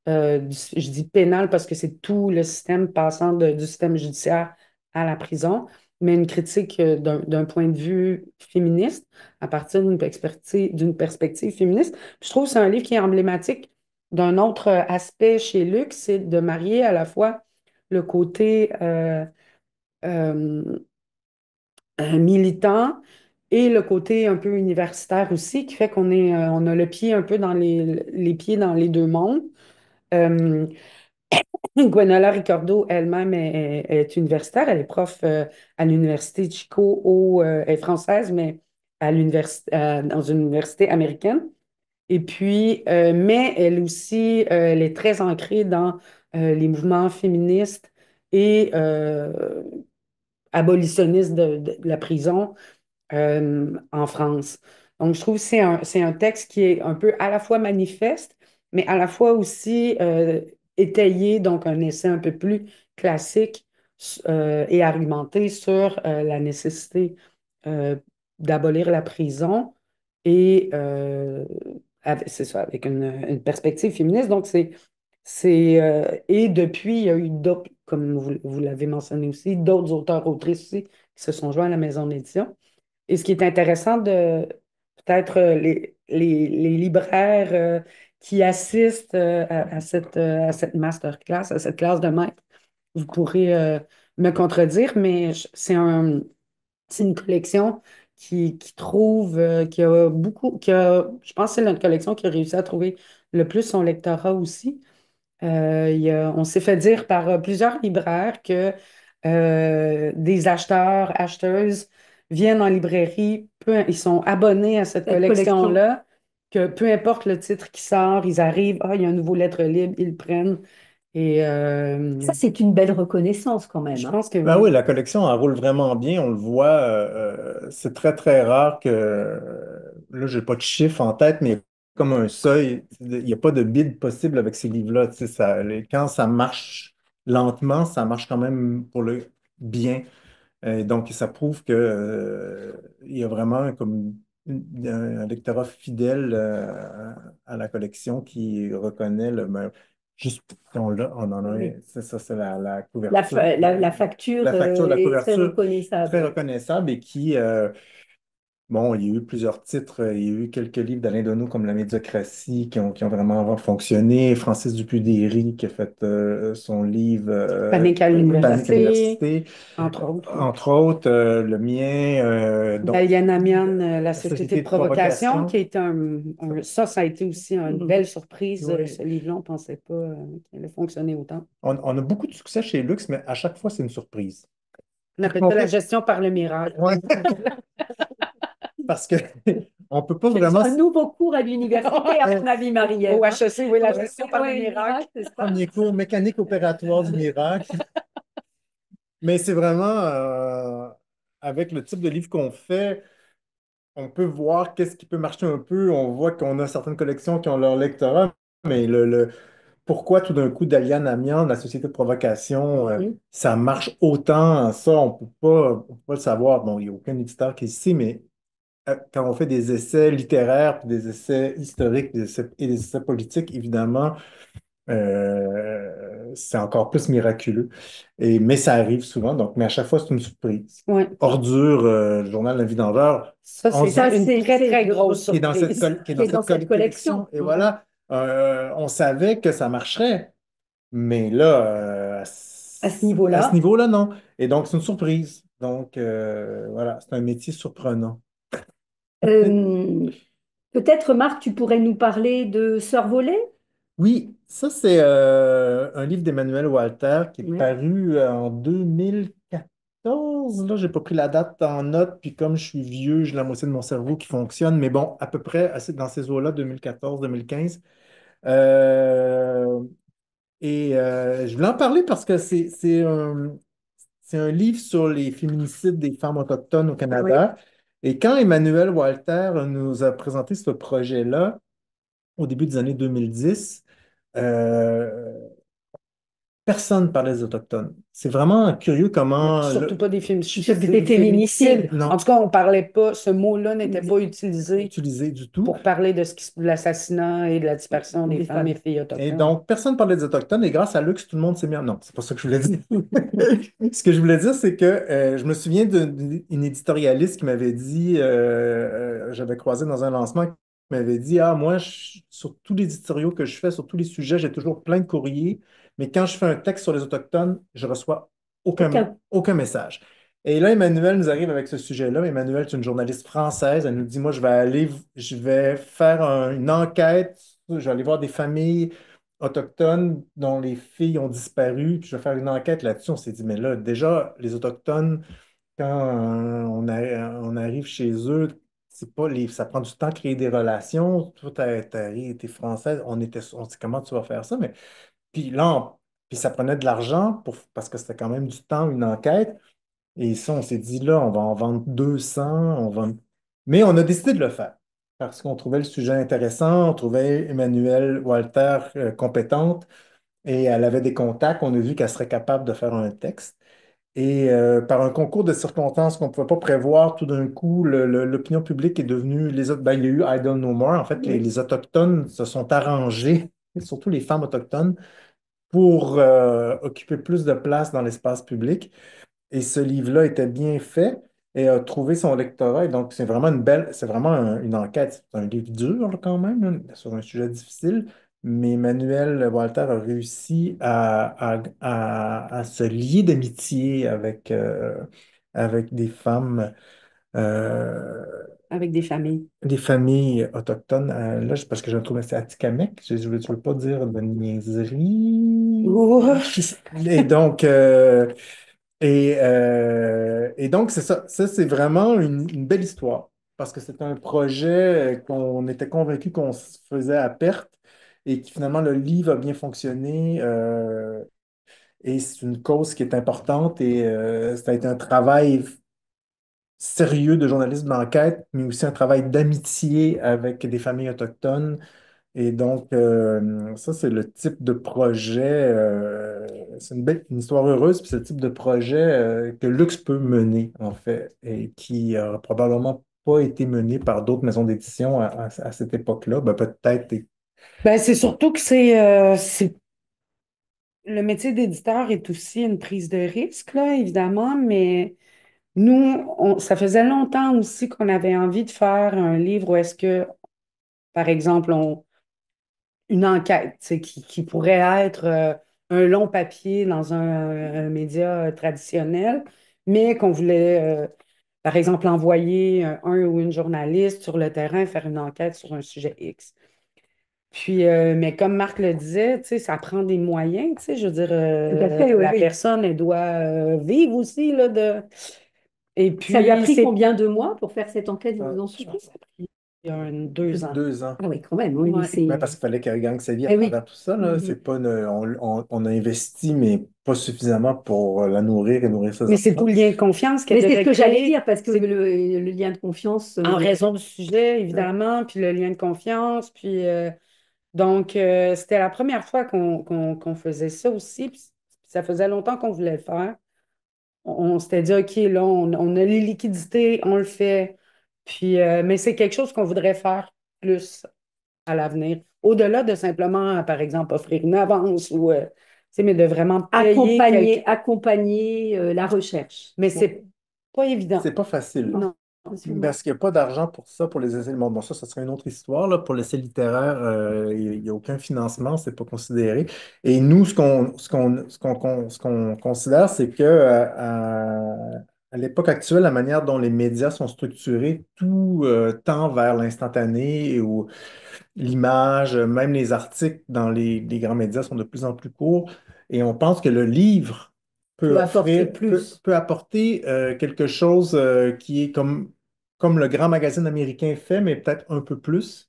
je dis pénal parce que c'est tout le système passant du système judiciaire à la prison, mais une critique d'un point de vue féministe à partir d'une perspective féministe. Puis je trouve que c'est un livre qui est emblématique d'un autre aspect chez Luc, c'est de marier à la fois le côté euh, militant et le côté un peu universitaire aussi, qui fait on a le pied un peu dans les pieds dans les deux mondes. Euh, Gwenola Ricordo elle-même est universitaire, elle est prof à l'Université de Chico, elle est française, mais dans une université américaine. Et puis, mais elle aussi, elle est très ancrée dans les mouvements féministes et abolitionnistes de la prison en France. Donc, je trouve que c'est un texte qui est un peu à la fois manifeste, mais à la fois aussi étayé, donc un essai un peu plus classique et argumenté sur la nécessité euh, d'abolir la prison et c'est ça, avec une perspective féministe. Donc, et depuis, il y a eu d'autres, comme vous l'avez mentionné aussi, d'autres auteurs, autrices aussi, qui se sont joints à la maison d'édition. Et ce qui est intéressant de peut-être les libraires qui assistent à cette masterclass, à cette classe de maître, vous pourrez me contredire, mais c'est une collection qui trouve, qui a beaucoup, je pense que c'est notre collection qui a réussi à trouver le plus son lectorat aussi. On s'est fait dire par plusieurs libraires que des acheteurs, acheteuses viennent en librairie, ils sont abonnés à cette Cette collection. collection-là, que peu importe le titre qui sort, ils arrivent, ah, il y a un nouveau lettre libre, ils le prennent. Et Ça, c'est une belle reconnaissance quand même, je hein. pense que Ben oui. oui, la collection, elle roule vraiment bien. On le voit. C'est très, très rare que. Là, j'ai pas de chiffre en tête, mais comme un seuil. Il n'y a pas de bid possible avec ces livres-là. Tu sais, quand ça marche lentement, ça marche quand même pour le bien. Donc, ça prouve que, il y a vraiment comme un lectorat fidèle à la collection qui reconnaît juste on en a un, Oui. c'est ça, c'est la couverture. La facture La facture de la est très couverture très reconnaissable. reconnaissable et qui, bon, il y a eu plusieurs titres, il y a eu quelques livres d'Alain Deneau comme La Médiocratie qui ont vraiment fonctionné. Francis Dupuy-Derry qui a fait son livre Panique à Panique à l'université, l'université. entre autres, oui. Entre autres, le mien, donc D'Aliane Amian, La La Société de Société de Provocation, qui provocation. a été ça a été aussi une Mhm. belle surprise. Oui. Ce livre-là, on ne pensait pas qu'il allait fonctionner autant. On a beaucoup de succès chez Lux, mais à chaque fois, c'est une surprise. On appelle ça la gestion par le miracle. Ouais. Parce que on peut pas C'est vraiment. un nouveau cours à l'université, à mon avis, Marie-Ève. Au HEC, oui, la Ouais, gestion par le ouais, miracle. c'est ça. Premier cours mécanique opératoire du miracle. Mais c'est vraiment, avec le type de livre qu'on fait, on peut voir qu'est-ce qui peut marcher un peu. On voit qu'on a certaines collections qui ont leur lectorat, mais pourquoi tout d'un coup, d'Aliane Amiand, la Société de provocation, Mhm. ça marche autant, ça, on peut pas le savoir. Bon, il n'y a aucun éditeur qui est ici, mais quand on fait des essais littéraires, puis des essais historiques, et des essais politiques, évidemment, c'est encore plus miraculeux. Mais ça arrive souvent, donc, mais à chaque fois, c'est une surprise. Oui. Ordure, le journal de La Vie d'Envers, Ça, on c'est se dit, Ça, une très, très grosse qui est dans cette, surprise. qui est qui dans est dans cette cette collection. collection. Et voilà, on savait que ça marcherait, mais là, À ce à ce niveau-là. niveau-là, non. Et donc, c'est une surprise. Donc, voilà, c'est un métier surprenant. Euh, Peut-être, Marc, tu pourrais nous parler de Sœur Volée? Oui, ça, c'est un livre d'Emmanuel Walter qui est Oui. paru en 2014. Là, j'ai pas pris la date en note, puis comme je suis vieux, j'ai la moitié de mon cerveau qui fonctionne, mais bon, à peu près dans ces eaux-là, 2014-2015. Euh, je voulais en parler parce que c'est un livre sur les féminicides des femmes autochtones au Oui. Canada. Et quand Emmanuel Walter nous a présenté ce projet-là, au début des années 2010, euh, personne ne parlait des Autochtones. C'est vraiment curieux comment... Surtout pas des Des des féminicides. féminicides. Non, En tout cas, on parlait pas, ce mot-là n'était pas utilisé utilisé du tout. pour parler de l'assassinat et de la dispersion des Des femmes femmes. et filles Et autochtones. donc, personne ne parlait des Autochtones, et grâce à Lux, tout le monde s'est mis en... Non, c'est pas ça que je voulais dire. Ce que je voulais dire, c'est que je me souviens d'une éditorialiste qui m'avait dit, j'avais croisé dans un lancement, qui m'avait dit, ah, moi, sur tous les éditoriaux que je fais, sur tous les sujets, j'ai toujours plein de courriers, mais quand je fais un texte sur les Autochtones, je reçois Aucun. aucun message. Et là, Emmanuel nous arrive avec ce sujet-là. Emmanuel est une journaliste française. Elle nous dit, moi, je vais faire une enquête, je vais aller voir des familles autochtones dont les filles ont disparu, puis je vais faire une enquête là-dessus. On s'est dit, mais là, déjà, les Autochtones, quand on arrive chez eux, c'est pas ça prend du temps à créer des relations. Toi, t'es française, on dit, comment tu vas faire ça? Mais puis là, puis ça prenait de l'argent parce que c'était quand même du temps, une enquête. Et ça, on s'est dit, là, on va en vendre 200, mais on a décidé de le faire parce qu'on trouvait le sujet intéressant, on trouvait Emmanuel Walter compétente et elle avait des contacts. On a vu qu'elle serait capable de faire un texte. Et par un concours de circonstances qu'on ne pouvait pas prévoir, tout d'un coup, l'opinion publique est devenue... il y a eu I Don't Know More. En fait, les, Oui. les Autochtones se sont arrangés, surtout les femmes autochtones, pour occuper plus de place dans l'espace public. Et ce livre-là était bien fait et a trouvé son lectorat. Et donc, c'est vraiment une enquête. C'est un livre dur là, quand même, là, sur un sujet difficile. Mais Emmanuel Walter a réussi à se lier d'amitié avec euh, Avec des familles. des familles autochtones. Là, parce que je le trouve assez Atikamekw. Je veux pas dire de niaiserie. Ouh. Et donc, donc, c'est ça. Ça, c'est vraiment une belle histoire parce que c'est un projet qu'on était convaincu qu'on se faisait à perte et qui finalement, le livre a bien fonctionné et c'est une cause qui est importante et ça a été un travail sérieux de journalisme d'enquête, mais aussi un travail d'amitié avec des familles autochtones et donc, ça, c'est le type de projet, c'est une histoire heureuse, puis c'est le type de projet que Lux peut mener, en fait, et qui n'aura probablement pas été mené par d'autres maisons d'édition à cette époque-là. Ben, peut-être. Ben, c'est surtout que le métier d'éditeur est aussi une prise de risque, là, évidemment, mais nous, ça faisait longtemps aussi qu'on avait envie de faire un livre où est-ce que, par exemple, une enquête, tu sais, qui pourrait être un long papier dans un média traditionnel, mais qu'on voulait, par exemple, envoyer un ou une journaliste sur le terrain faire une enquête sur un sujet X. Puis, mais comme Marc le disait, tu sais, ça prend des moyens, tu sais, je veux dire, Tout à fait, oui, la oui. personne, elle doit vivre aussi, là, de... Et Ça lui a puis, pris c'est... combien de mois pour faire cette enquête, vous vous en Je souvenez? pense que ça a pris il y a Plus 2 ans. 2 ans. Ah oui, quand même, oui, mais Ouais. c'est... Ouais, parce qu'il fallait qu'elle gagne sa vie à Eh oui. travers tout ça, là. Mhm. C'est pas on a investi, mais pas suffisamment pour la nourrir et nourrir ses Mais c'est tout enfants. le lien de confiance qu'elle Mais c'est ce devait que j'allais créer. dire, parce que C'est le lien de confiance... en raison du sujet, ouais. évidemment, puis le lien de confiance. Puis, donc, c'était la première fois qu'on faisait ça aussi. Puis ça faisait longtemps qu'on voulait le faire. On s'était dit, OK, là, on a les liquidités, on le fait. Puis, mais c'est quelque chose qu'on voudrait faire plus à l'avenir. Au-delà de simplement, par exemple, offrir une avance ou, tu sais, mais de vraiment payer quelqu'un. Accompagner la recherche. Mais Bon, c'est pas évident. C'est pas facile. non, Non. absolument. Parce qu'il n'y a pas d'argent pour ça, pour les essais. Bon, ça serait une autre histoire, là. Pour l'essai littéraire, il n'y a aucun financement, c'est pas considéré. Et nous, ce qu'on considère, c'est que à l'époque actuelle, la manière dont les médias sont structurés, tout tend vers l'instantané ou l'image, même les articles dans les grands médias sont de plus en plus courts. Et on pense que le livre Peut apporter plus. peut apporter quelque chose qui est comme le grand magazine américain fait, mais peut-être un peu plus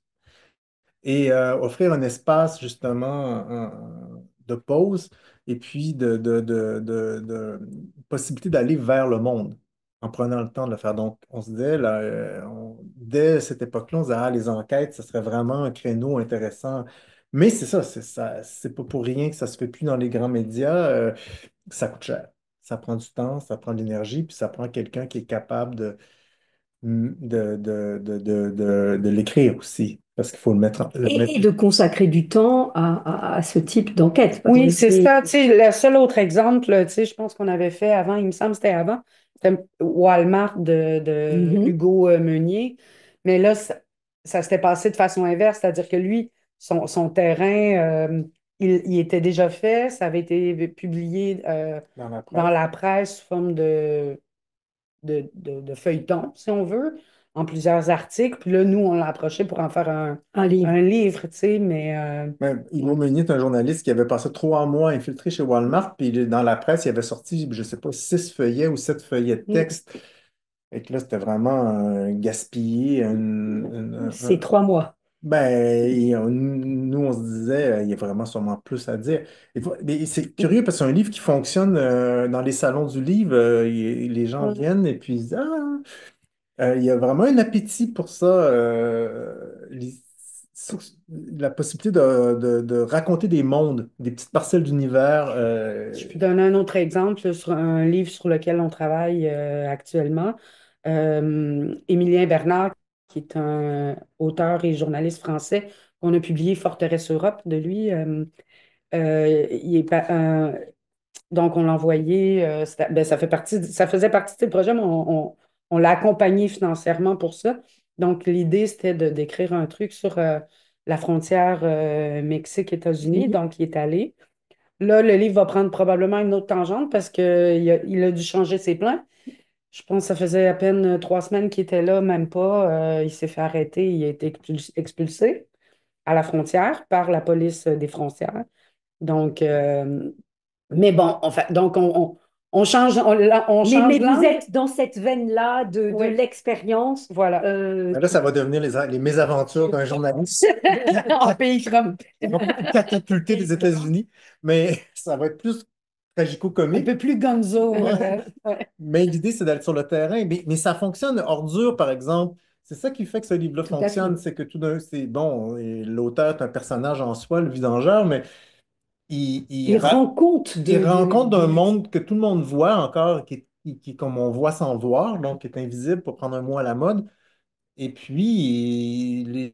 et offrir un espace justement de pause et puis de possibilité d'aller vers le monde en prenant le temps de le faire. Donc, on se disait, là, dès cette époque-là, on se disait, ah, les enquêtes, ce serait vraiment un créneau intéressant. Mais c'est ça, c'est pas pour rien que ça se fait plus dans les grands médias. Ça coûte cher. Ça prend du temps, ça prend de l'énergie, puis ça prend quelqu'un qui est capable de l'écrire aussi, parce qu'il faut le mettre. Et de consacrer du temps à ce type d'enquête. Parce Oui, que c'est ça. Tu sais, le seul autre exemple, tu sais, je pense qu'on avait fait avant, il me semble que c'était avant, c'était Walmart de Mhm. Hugo Meunier. Mais là, ça s'était passé de façon inverse, c'est-à-dire que lui, son terrain, il était déjà fait, ça avait été publié Dans la dans presse. la presse sous forme de feuilleton, si on veut, en plusieurs articles. Puis là, nous, on l'a approché pour en faire Un livre. un livre, tu sais, mais Yves ouais. Meunier est un journaliste qui avait passé 3 mois infiltré chez Walmart, puis dans la presse, il avait sorti, je ne sais pas, 6 feuillets ou 7 feuillets de Mm. texte. Et que là, c'était vraiment gaspillé. C'est 3 mois. Nous, on se disait, il y a vraiment sûrement plus à dire. Mais c'est curieux parce que c'est un livre qui fonctionne dans les salons du livre. Les gens Ouais. viennent et puis ils disent, ah, il y a vraiment un appétit pour ça. Sur- la possibilité de raconter des mondes, des petites parcelles d'univers. Je peux donner un autre exemple là, sur un livre sur lequel on travaille actuellement. Émilien Bernard, qui est un auteur et journaliste français, on a publié Forteresse Europe de lui. Il est donc, on l'a envoyé, ben, ça faisait partie du projet, mais on l'a accompagné financièrement pour ça. Donc, l'idée, c'était d'écrire un truc sur la frontière Mexique-États-Unis. Mhm. Donc, il est allé. Là, le livre va prendre probablement une autre tangente parce qu'il a dû changer ses plans. Je pense que ça faisait à peine 3 semaines qu'il était là, même pas. Il s'est fait arrêter, il a été expulsé à la frontière par la police des frontières. Donc, mais bon, enfin, donc on change, on Mais change vous l'angle. êtes dans cette veine-là de Oui, l'expérience. voilà. Mais là, ça va devenir les mésaventures d'un journaliste En pays Trump. catapulté des États-Unis, mais ça va être plus Un tragico-comique. peu plus gonzo. Ouais. Mais l'idée, c'est d'aller sur le terrain. Mais ça fonctionne. Ordure, par exemple, c'est ça qui fait que ce livre-là Tout à fonctionne. fait. C'est que tout d'un c'est bon, et l'auteur est un personnage en soi, le vidangeur, mais il, il, Il ra- rend compte il rend compte d'un monde que tout le monde voit encore, qui est comme on voit sans voir, donc qui est invisible pour prendre un mot à la mode. Et puis,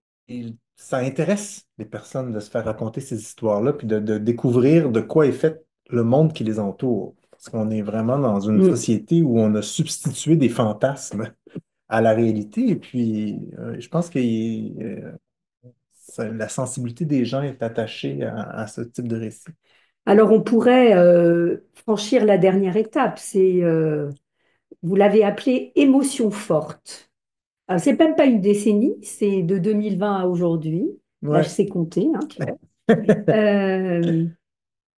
ça intéresse les personnes de se faire raconter ces histoires-là, puis de découvrir de quoi est fait le monde qui les entoure. Parce qu'on est vraiment dans une Mm. société où on a substitué des fantasmes à la réalité. Et puis, je pense que la sensibilité des gens est attachée à ce type de récit. Alors, on pourrait franchir la dernière étape. Vous l'avez appelé émotion forte. Alors, c'est même pas une décennie, c'est de 2020 à aujourd'hui. Là, je Ouais. sais compter, hein, tu vois. Euh,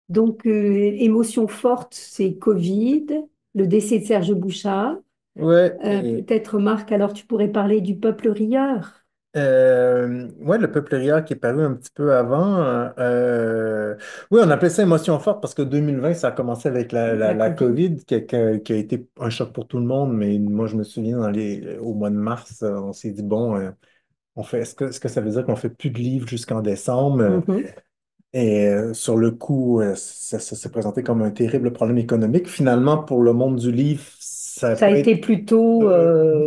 donc, émotion forte, c'est Covid, le décès de Serge Bouchard. Ouais. Peut-être, Marc, alors tu pourrais parler du peuple rieur. Ouais, le peuple rieur qui est paru un petit peu avant. Oui, on appelait ça émotion forte parce que 2020, ça a commencé avec La la Covid. COVID qui a été un choc pour tout le monde. Mais moi, je me souviens, au mois de mars, on s'est dit, bon, est-ce que ça veut dire qu'on fait plus de livres jusqu'en décembre? Mhm. Sur le coup, ça s'est présenté comme un terrible problème économique. Finalement, pour le monde du livre, ça Ça a peut été être plutôt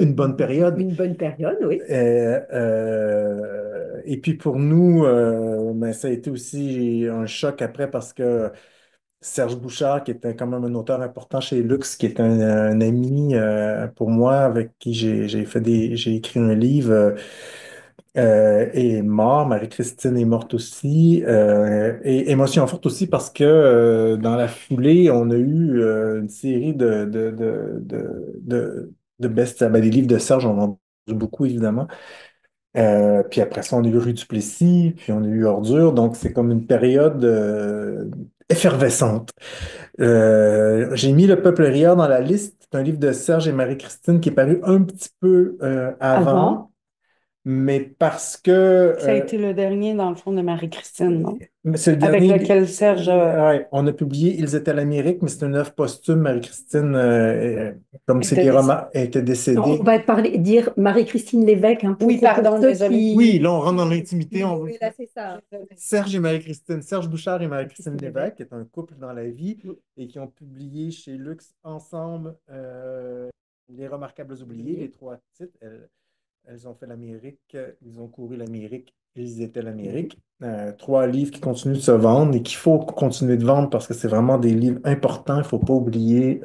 une bonne période. une bonne période, oui. Et puis pour nous, ben, ça a été aussi un choc après parce que Serge Bouchard, qui était quand même un auteur important chez Lux, qui est un ami pour moi, avec qui j'ai écrit un livre, est mort. Marie-Christine est morte aussi. Et émotion forte aussi parce que dans la foulée, on a eu une série de best-sellers. Ben, des livres de Serge, on en a vendu beaucoup, évidemment. Puis après ça, on a eu Rue Duplessis, puis on a eu Ordure. Donc, c'est comme une période effervescente. J'ai mis Le Peuple rieur dans la liste. C'est un livre de Serge et Marie-Christine qui est paru un petit peu avant, Avant, mais parce que Ça a été le dernier, dans le fond, de Marie-Christine, non? c'est le Avec dernier. lequel Serge Ouais, on a publié Ils étaient l'Amérique, mais c'est une œuvre posthume. Marie-Christine, comme était c'était décédé. était on décédée. va dire Marie-Christine Lévesque, hein, Oui, pour pardon, ceux désolé. Oui, qui... là, on rentre dans l'intimité. Oui, là, c'est ça. Serge et Marie-Christine, Serge Bouchard et Marie-Christine Marie-Christine Lévesque, Lévesque. qui est un couple dans la vie et qui ont publié chez Lux ensemble Les Remarquables Oubliés, les trois titres. Elles ont fait l'Amérique, ils ont couru l'Amérique, ils étaient l'Amérique. Trois livres qui continuent de se vendre et qu'il faut continuer de vendre parce que c'est vraiment des livres importants. Il ne faut pas oublier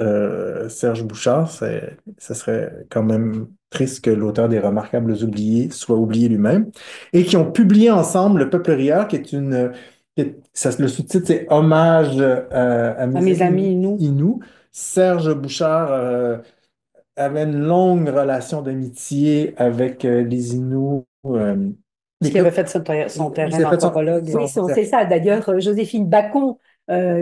Serge Bouchard. Ça serait quand même triste que l'auteur des Remarquables Oubliés soit oublié lui-même. Et qui ont publié ensemble Le Peuple rieur, qui est le sous-titre, c'est Hommage à À mes mes amis amis, nous. Inuits. Serge Bouchard avait une longue relation d'amitié avec les Inuits. Parce qu'il avait fait son Il terrain s'est fait d'anthropologue. Oui, c'est ça. D'ailleurs, Joséphine Bacon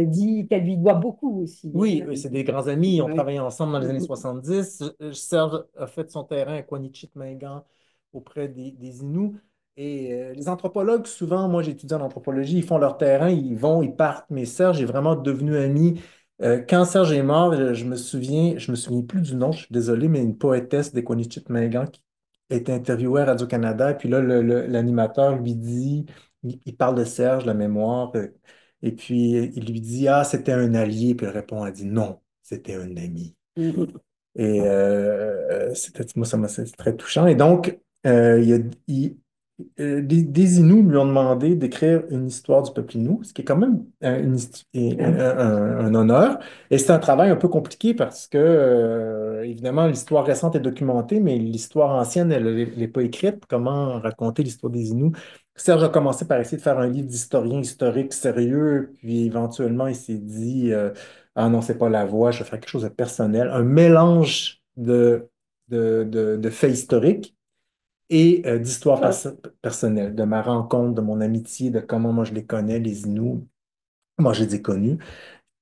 dit qu'elle lui doit beaucoup aussi, Oui, hein. oui, c'est des grands amis. Ils ont Ouais. travaillé ensemble dans les années 70. Serge a fait son terrain à Quanichit-Mingan auprès des Inuits. Et les anthropologues, souvent, moi j'ai étudié en anthropologie, ils font leur terrain, ils vont, ils partent. Mais Serge est vraiment devenu ami. Quand Serge est mort, je me souviens plus du nom, je suis désolé, mais une poétesse des Quanichit-Mingan qui était interviewée à Radio-Canada. Et puis là, l'animateur lui dit, il parle de Serge, la mémoire. Et puis, il lui dit, ah, c'était un allié. Puis elle répond, elle dit, non, c'était un ami. Mhm. Et moi, c'est très touchant. Et donc, des Inuits lui ont demandé d'écrire une histoire du peuple Innu, ce qui est quand même Ah oui. un honneur. Et c'est un travail un peu compliqué parce que, évidemment, l'histoire récente est documentée, mais l'histoire ancienne, elle n'est pas écrite. Comment raconter l'histoire des Inuits? Serge a commencé par essayer de faire un livre d'historien historique sérieux, puis éventuellement, il s'est dit, ah non, c'est pas la voie, je vais faire quelque chose de personnel, un mélange de faits historiques et d'histoires personnelles, de ma rencontre, de mon amitié, de comment moi je les connais, les Inuits. Moi, je les ai connus.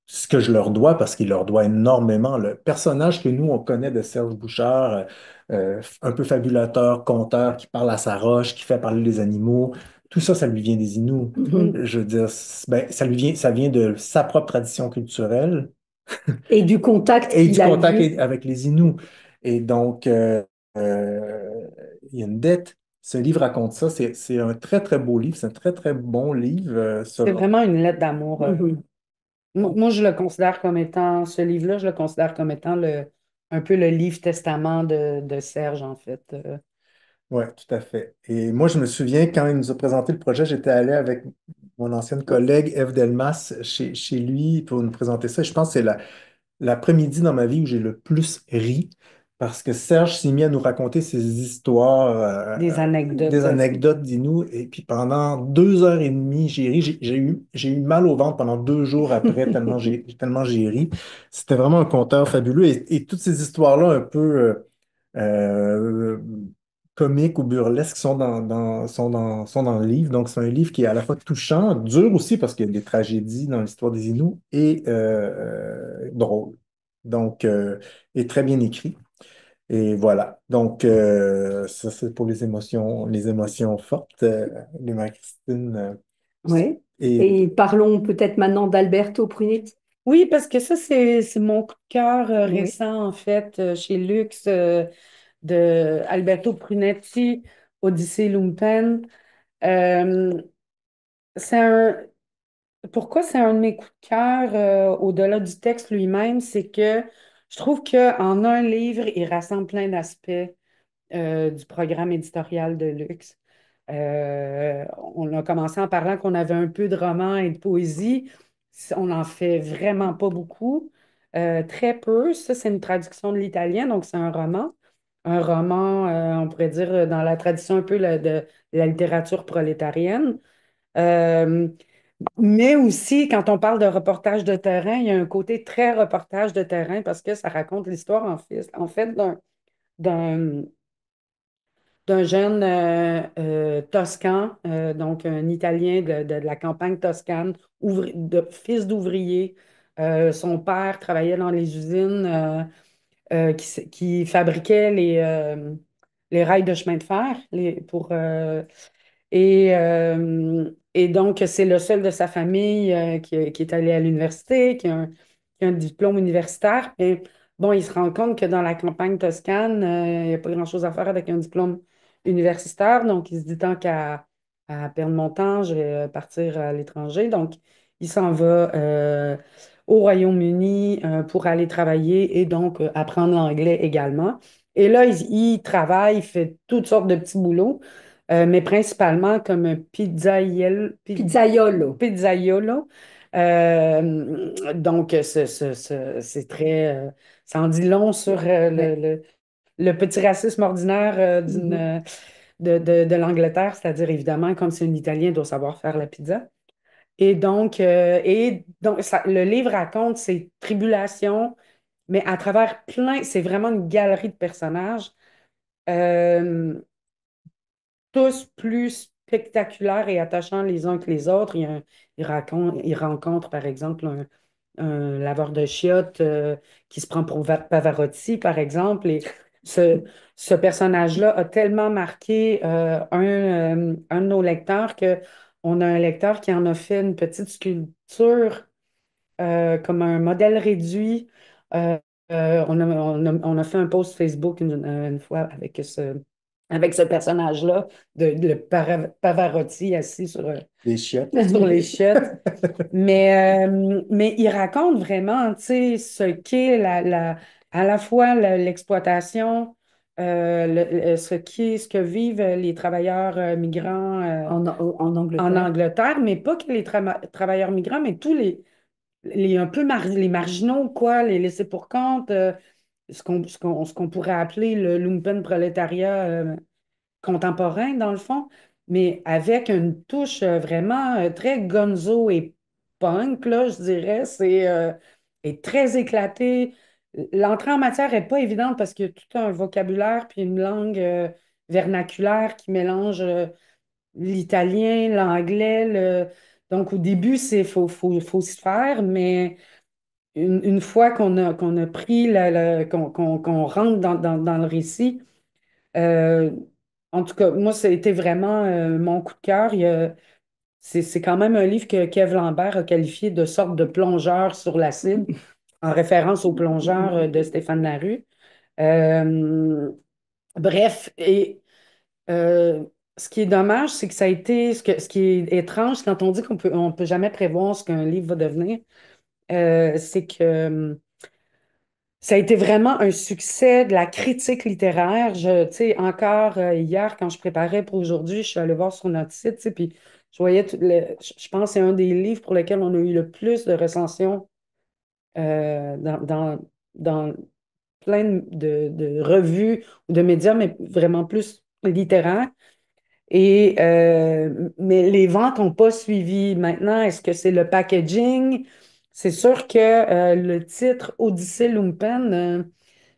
Ce que je leur dois, parce qu'il leur doit énormément. Le personnage que nous, on connaît de Serge Bouchard, un peu fabulateur, conteur, qui parle à sa roche, qui fait parler les animaux, tout ça, ça lui vient des Inuits. Mhm. Je veux dire, ben, ça vient de sa propre tradition culturelle Et du contact et du qu'il a contact eu. avec les Inuits. Et donc, il y a une dette. Ce livre raconte ça. C'est un très, très beau livre. C'est un très, très bon livre. C'est vraiment une lettre d'amour. Mhm. Moi, je le considère comme étant, ce livre-là, je le considère comme étant un peu le livre testament de Serge, en fait. Oui, tout à fait. Et moi, je me souviens, quand il nous a présenté le projet, j'étais allé avec mon ancienne collègue Eve Delmas chez lui pour nous présenter ça. Et je pense que c'est l'après-midi dans ma vie où j'ai le plus ri parce que Serge s'est mis à nous raconter ses histoires, Des des anecdotes. anecdotes d'Inou. Et puis pendant 2 heures et demie, j'ai ri. J'ai eu mal au ventre pendant 2 jours après, tellement j'ai ri. C'était vraiment un conteur fabuleux. Et toutes ces histoires-là, un peu euh, comiques ou burlesques, sont dans le livre. Donc, c'est un livre qui est à la fois touchant, dur aussi, parce qu'il y a des tragédies dans l'histoire des Inuits, et drôle. Donc, est très bien écrit. Et voilà. Donc, ça, c'est pour les émotions fortes de Marie-Christine. Oui. Et Et parlons peut-être maintenant d'Alberto Brunetti. Oui, parce que ça, c'est mon coup de cœur Oui. récent, en fait, chez Lux, de Alberto Brunetti, Odyssée Lumpen. Euh, c'est un, Pourquoi c'est un de mes coups de cœur, au-delà du texte lui-même, c'est que je trouve qu'en un livre, il rassemble plein d'aspects du programme éditorial de Luxe. On a commencé en parlant qu'on avait un peu de roman et de poésie. On n'en fait vraiment pas beaucoup. Très peu. Ça, c'est une traduction de l'italien, donc c'est un roman. Un roman, on pourrait dire, dans la tradition un peu de la littérature prolétarienne. Euh, mais aussi, quand on parle de reportage de terrain, il y a un côté très reportage de terrain parce que ça raconte l'histoire en fait d'un, d'un jeune Toscan, donc un Italien de la campagne toscane, fils d'ouvrier. Son père travaillait dans les usines qui fabriquaient les rails de chemin de fer et donc, c'est le seul de sa famille qui est allé à l'université, qui a un diplôme universitaire. Et bon, il se rend compte que dans la campagne toscane, il n'y a pas grand-chose à faire avec un diplôme universitaire. Donc, il se dit, tant qu'à perdre mon temps, je vais partir à l'étranger. Donc, il s'en va au Royaume-Uni pour aller travailler et donc apprendre l'anglais également. Et là, il travaille, il fait toutes sortes de petits boulots mais principalement comme un Pizzaiolo. pizzaiolo. Donc, c'est ça en dit long sur Ouais. le petit racisme ordinaire Mhm. de l'Angleterre, c'est-à-dire évidemment, comme c'est un Italien, il doit savoir faire la pizza. Et donc le livre raconte ses tribulations, mais à travers c'est vraiment une galerie de personnages. Euh, Tous plus spectaculaires et attachants les uns que les autres. Il rencontre, par exemple, un laveur de chiottes qui se prend pour Pavarotti, par exemple. Et ce, ce personnage-là a tellement marqué un de nos lecteurs que on a un lecteur qui en a fait une petite sculpture comme un modèle réduit. Euh, on a fait un post Facebook une fois avec ce personnage-là, Pavarotti assis les chiottes. sur les chiottes. Mais il raconte vraiment, tu sais, ce qu'est à la fois l'exploitation, ce que vivent les travailleurs migrants En en Angleterre. Angleterre, mais pas que les travailleurs migrants, mais tous un peu les marginaux, quoi, les laissés pour compte, ce qu'on pourrait appeler le lumpenprolétariat contemporain, dans le fond, mais avec une touche vraiment très gonzo et punk, là, je dirais. Est très éclaté. L'entrée en matière n'est pas évidente parce qu'il y a tout un vocabulaire puis une langue vernaculaire qui mélange l'italien, l'anglais. Donc, au début, faut se faire, mais une fois qu'on a pris, qu'on rentre dans le récit, euh, en tout cas, moi, ça a été vraiment mon coup de cœur. C'est quand même un livre que Kev Lambert a qualifié de sorte de plongeur sur l'acide, en référence au plongeur de Stéphane Larue. Euh, Bref, et euh, ce qui est dommage, c'est que ça a été, ce qui est étrange, quand on dit on peut jamais prévoir ce qu'un livre va devenir, c'est que ça a été vraiment un succès de la critique littéraire. Tu sais, encore hier, quand je préparais pour aujourd'hui, je suis allée voir sur notre site, tu sais, puis je voyais, je pense que c'est un des livres pour lesquels on a eu le plus de recensions dans plein de revues ou de médias, mais vraiment plus littéraires. Mais les ventes n'ont pas suivi. Maintenant, est-ce que c'est le packaging? C'est sûr que le titre Odyssée Lumpen,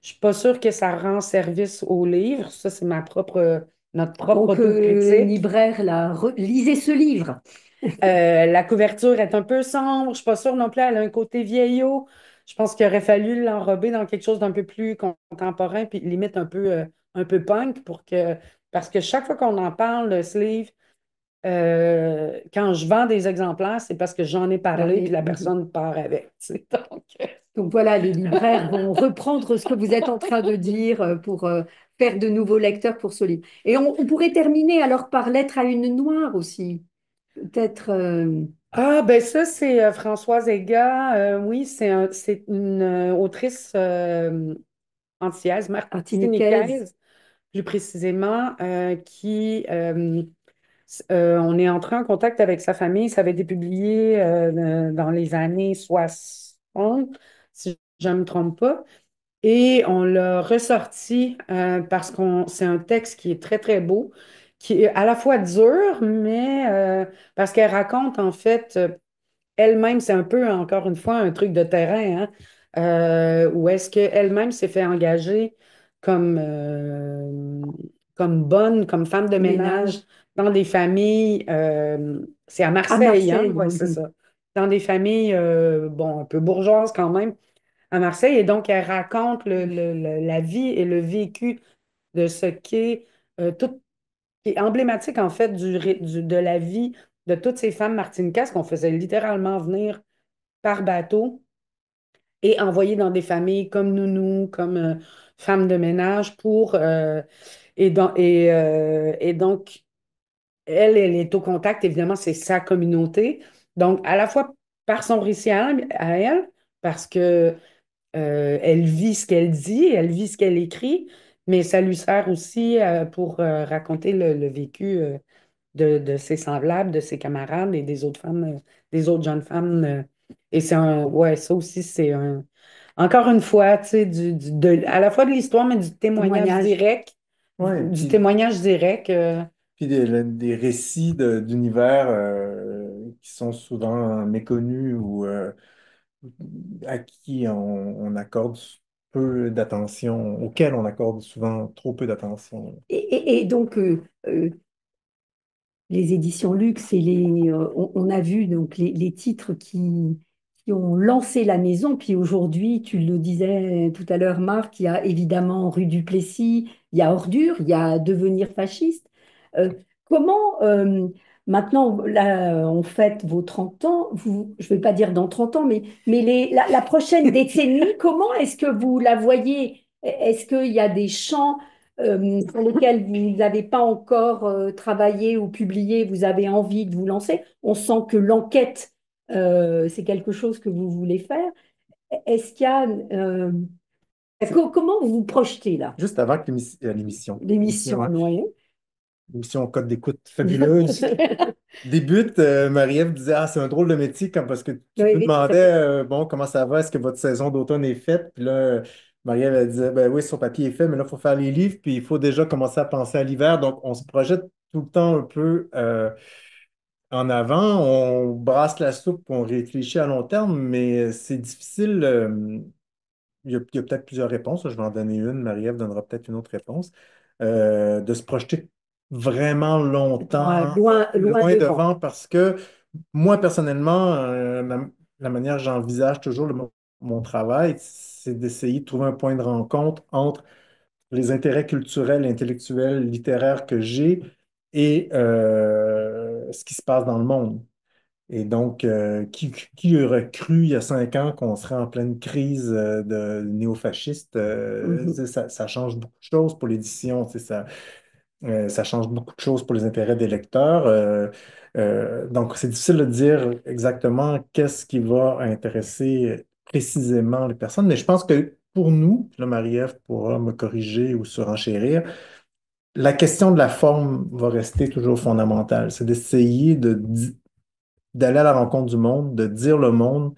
je suis pas sûre que ça rend service au livre. Ça, c'est notre propre Donc, autocritique. libraire, là, lisez ce livre. La couverture est un peu sombre. Je suis pas sûre non plus. Elle a un côté vieillot. Je pense qu'il aurait fallu l'enrober dans quelque chose d'un peu plus contemporain, puis limite un peu punk parce que chaque fois qu'on en parle, le sleeve, quand je vends des exemplaires, c'est parce que j'en ai parlé, puis Parler. la Mhm. personne part avec. Tu sais. Donc voilà, les libraires vont reprendre ce que vous êtes en train de dire pour faire de nouveaux lecteurs pour ce livre. Et on pourrait terminer alors par Lettre à une noire aussi. Peut-être Ah, ben ça, c'est Françoise Ega. Oui, c'est une autrice antillaise, Martiniquaise. martiniquaise, plus précisément, on est entré en contact avec sa famille. Ça avait été publié dans les années 60, si je ne me trompe pas. Et on l'a ressorti parce c'est un texte qui est très, très beau, qui est à la fois dur, mais parce qu'elle raconte en fait elle-même, c'est un peu, encore une fois, un truc de terrain, hein, où est-ce qu'elle-même s'est fait engager comme, euh, comme bonne, comme femme de Ménage ménage dans des familles, c'est à à Marseille, hein, Marseille. ouais, c'est ça, dans des familles, bon, un peu bourgeoises quand même, à Marseille, et donc elle raconte la vie et le vécu de ce qu'est tout, qui est emblématique en fait de la vie de toutes ces femmes martiniquaises qu'on faisait littéralement venir par bateau et envoyées dans des familles comme nounou, comme femmes de ménage et donc elle est au contact, évidemment, c'est sa communauté. Donc, à la fois par son récit à elle, parce que elle vit ce qu'elle dit, elle vit ce qu'elle écrit, mais ça lui sert aussi pour raconter le vécu de ses semblables, de ses camarades et des autres femmes, des autres jeunes femmes. Et ouais, ça aussi, encore une fois, tu sais, à la fois de l'histoire, mais Témoignage. Ouais, du témoignage direct. puis des récits d'univers qui sont souvent méconnus ou à qui on accorde peu d'attention, auxquels on accorde souvent trop peu d'attention. Et donc, les éditions Luxe et on a vu donc les titres qui ont lancé la maison. Puis aujourd'hui, tu le disais tout à l'heure, Marc, il y a évidemment Rue du Plessis, il y a Ordure, il y a Devenir fasciste. Euh, comment, maintenant, là, on fête vos 30 ans, je ne vais pas dire dans 30 ans, mais la prochaine décennie, comment est-ce que vous la voyez? Est-ce qu'il y a des champs sur lesquels vous n'avez pas encore travaillé ou publié, vous avez envie de vous lancer? On sent que l'enquête, c'est quelque chose que vous voulez faire. Est-ce qu'il y a, comment vous vous projetez là, Juste avant que l'émission? ouais, Oui. l'émission Code d'écoute fabuleuse débute, Marie-Ève disait, ah, c'est un drôle de métier parce que tu nous Oui, tout à demandais, fait. bon, comment ça va, est-ce que votre saison d'automne est faite? Puis là, Marie-Ève, elle disait, ben oui, son papier est fait, mais là, il faut faire les livres, puis il faut déjà commencer à penser à l'hiver. Donc, on se projette tout le temps un peu en avant, on brasse la soupe, on réfléchit à long terme, mais c'est difficile. Il y a peut-être plusieurs réponses. Je vais en donner une. Marie-Ève donnera peut-être une autre réponse. De se projeter vraiment Ouais, longtemps, loin, loin loin devant. devant, parce que moi, personnellement, la manière que j'envisage toujours mon travail, c'est d'essayer de trouver un point de rencontre entre les intérêts culturels, intellectuels, littéraires que j'ai et ce qui se passe dans le monde. Et donc, qui aurait cru il y a 5 ans qu'on serait en pleine crise de néofasciste? Mhm. Ça change beaucoup de choses pour l'édition, ça change beaucoup de choses pour les intérêts des lecteurs. Donc, c'est difficile de dire exactement qu'est-ce qui va intéresser précisément les personnes, mais je pense que pour nous, là, Marie-Ève pourra me corriger ou surenchérir, la question de la forme va rester toujours fondamentale. C'est d'essayer d'aller à la rencontre du monde, de dire le monde,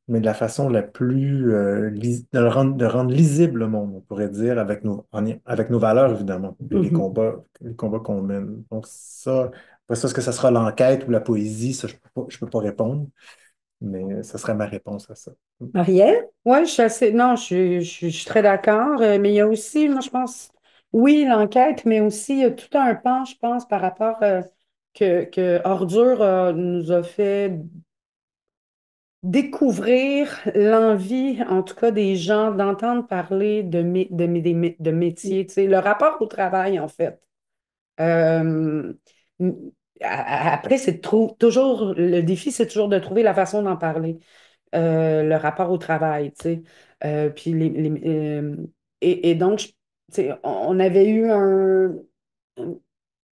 mais de la façon la plus, de rendre lisible le monde, on pourrait dire, avec nos valeurs, évidemment, et Mhm. les combats qu'on mène. Donc ça, après ça, est-ce que ça sera l'enquête ou la poésie? Ça, je peux pas répondre, mais ça serait ma réponse à ça. Marielle? Oui, je suis assez. Non, je suis très d'accord. Mais il y a aussi, moi, je pense, oui, l'enquête, mais aussi tout un pan, je pense, par rapport que Ordure nous a fait découvrir l'envie, en tout cas des gens, d'entendre parler de métiers, tu sais, le rapport au travail, en fait. Euh, Après, toujours, le défi, c'est toujours de trouver la façon d'en parler. Le rapport au travail, tu sais. Puis et donc, tu sais, on avait eu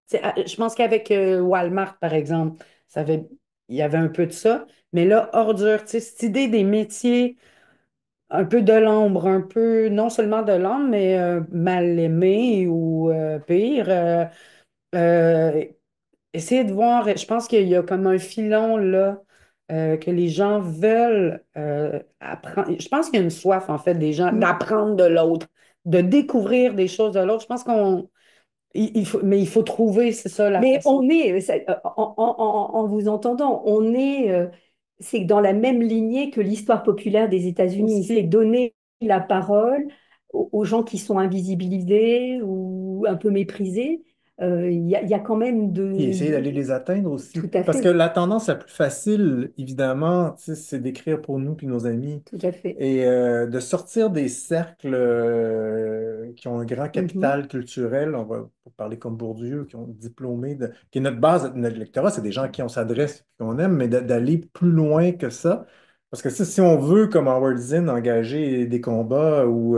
tu sais, je pense qu'avec Walmart, par exemple, il y avait un peu de ça. Mais là, ordure, tu sais, cette idée des métiers un peu de l'ombre, un peu, non seulement de l'ombre, mais mal aimés ou pire. Euh, Essayer de voir, je pense qu'il y a comme un filon là, que les gens veulent apprendre. Je pense qu'il y a une soif, en fait, des gens d'apprendre de l'autre, de découvrir des choses de l'autre. Je pense mais il faut trouver, c'est ça, la Mais façon. on est, en vous entendant, c'est dans la même lignée que l'histoire populaire des États-Unis. C'est Aussi. donner la parole aux gens qui sont invisibilisés ou un peu méprisés. Il y a quand même Puis essayer d'aller les atteindre aussi. Tout à Parce que fait, la tendance la plus facile, évidemment, tu sais, c'est d'écrire pour nous puis nos amis tout à fait. et de sortir des cercles qui ont un grand Mhm. capital culturel, on va pour parler comme Bourdieu, qui ont diplômé, qui est notre base, notre lectorat, c'est des gens à qui on s'adresse, qu'on aime, mais d'aller plus loin que ça. Parce que si on veut, comme Howard Zinn, engager des combats ou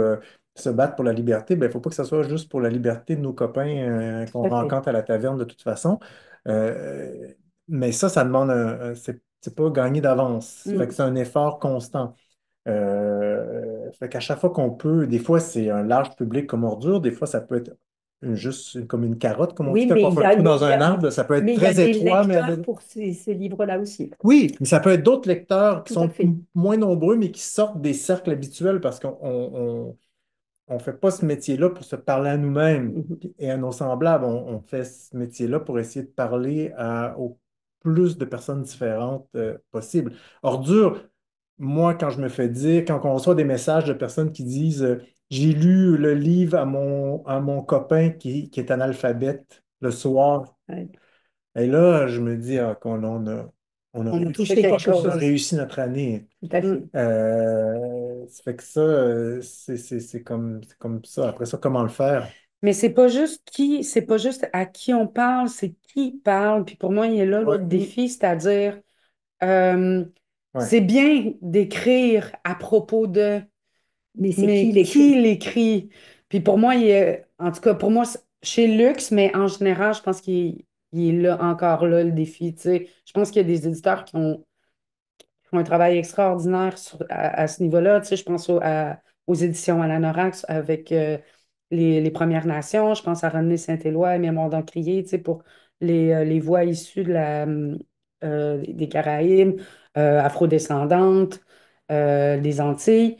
se battre pour la liberté, ben, il ne faut pas que ce soit juste pour la liberté de nos copains qu'on Tout à fait. rencontre à la taverne de toute façon. Euh, mais ça demande c'est pas gagné d'avance. Fait que Mm. c'est un effort constant. Fait qu'à chaque fois qu'on peut, des fois c'est un large public comme ordure, des fois ça peut être comme une carotte, comme on dit, Oui, quand on fait le trou dans un arbre, ça peut être mais il y a très des étroit, mais lecteurs pour ces livres-là aussi. oui, mais ça peut être d'autres lecteurs qui Tout à sont fait. moins nombreux, mais qui sortent des cercles habituels parce qu'on on fait pas ce métier-là pour se parler à nous-mêmes Mhm. et à nos semblables. On fait ce métier-là pour essayer de parler au plus de personnes différentes possible. Ordure, moi, quand je me fais dire, quand on reçoit des messages de personnes qui disent j'ai lu le livre à mon copain qui est analphabète le soir. Ouais, Et là, je me dis on a On a réussi, touché c'est quelque quelque on a chose. chose. réussi notre année. Tout à fait. Mm. Ça fait que ça, c'est comme ça. Après ça, comment le faire? Mais c'est pas juste à qui on parle, c'est qui parle. Puis pour moi, il y a là Ouais, l'autre défi, c'est-à-dire, euh, ouais. c'est bien d'écrire à propos de, Mais c'est qui mais qui l'écrit? l'écrit? Puis pour moi, en tout cas, pour moi, chez Lux, mais en général, je pense il est là, encore là, le défi. Tu sais. Je pense qu'il y a des éditeurs qui font un travail extraordinaire à ce niveau-là. Tu sais, je pense aux éditions à l'Anorax avec les Premières Nations. Je pense à René Saint-Éloi et Mémoire d'Encrier, tu sais, pour les voix issues des Caraïbes, afrodescendantes, des Antilles.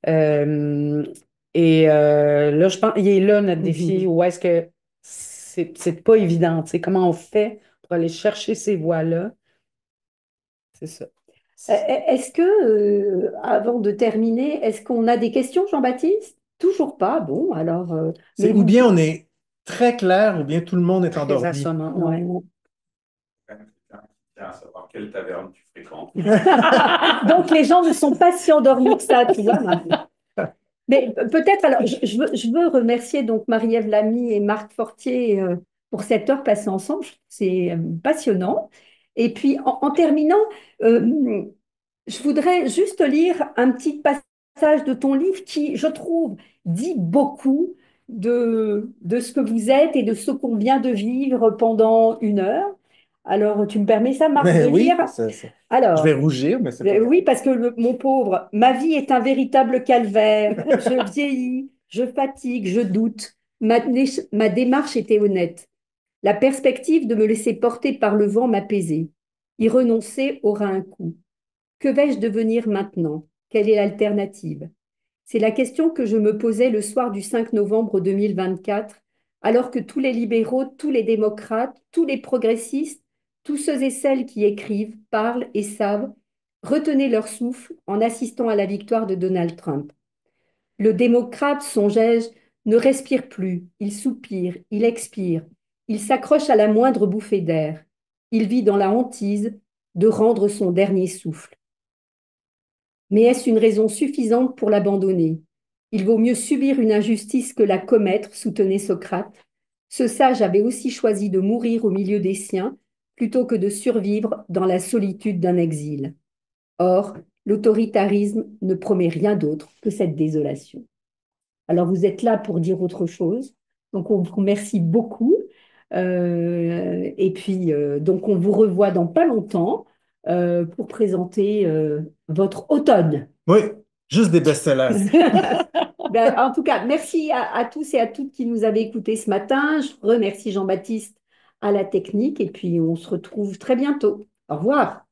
Euh, là, je pense, il est là notre défi. Mhm. Où est-ce que c'est pas évident, tu sais, comment on fait pour aller chercher ces voix-là? C'est ça. Est-ce que, avant de terminer, est-ce qu'on a des questions, Jean-Baptiste? Toujours pas. Bon, alors, mais Ou vous bien pouvez. on est très clair, ou bien tout le monde est Très endormi. assommant, ouais. Non. À savoir quelle taverne tu fréquentes. Donc, les gens ne sont pas si endormis que ça, tu vois, Marie. Mais peut-être, alors, je veux remercier donc Marie-Ève Lamy et Marc Fortier pour cette heure passée ensemble. C'est passionnant. Et puis, en terminant, euh, je voudrais juste lire un petit passage de ton livre qui, je trouve, dit beaucoup de ce que vous êtes et de ce qu'on vient de vivre pendant une heure. Alors, tu me permets ça, Marc, Mais de lire? oui, je vais Alors, rougir, mais c'est pas grave. oui, parce que mon pauvre, ma vie est un véritable calvaire. Je vieillis, je fatigue, je doute. Ma démarche était honnête. La perspective de me laisser porter par le vent m'apaisait. Y renoncer aura un coût. Que vais-je devenir maintenant? Quelle est l'alternative? C'est la question que je me posais le soir du 5 novembre 2024, alors que tous les libéraux, tous les démocrates, tous les progressistes, tous ceux et celles qui écrivent, parlent et savent, retenaient leur souffle en assistant à la victoire de Donald Trump. Le démocrate, songeais-je, ne respire plus, il soupire, il expire, il s'accroche à la moindre bouffée d'air. Il vit dans la hantise de rendre son dernier souffle. Mais est-ce une raison suffisante pour l'abandonner? Il vaut mieux subir une injustice que la commettre, soutenait Socrate. Ce sage avait aussi choisi de mourir au milieu des siens plutôt que de survivre dans la solitude d'un exil. Or, l'autoritarisme ne promet rien d'autre que cette désolation. Alors, vous êtes là pour dire autre chose. Donc, on vous remercie beaucoup. Et puis, donc, on vous revoit dans pas longtemps pour présenter votre automne. Oui, juste des best-sellers. Ben, en tout cas, merci à tous et à toutes qui nous avaient écoutés ce matin. Je remercie Jean-Baptiste à la technique et puis on se retrouve très bientôt. Au revoir.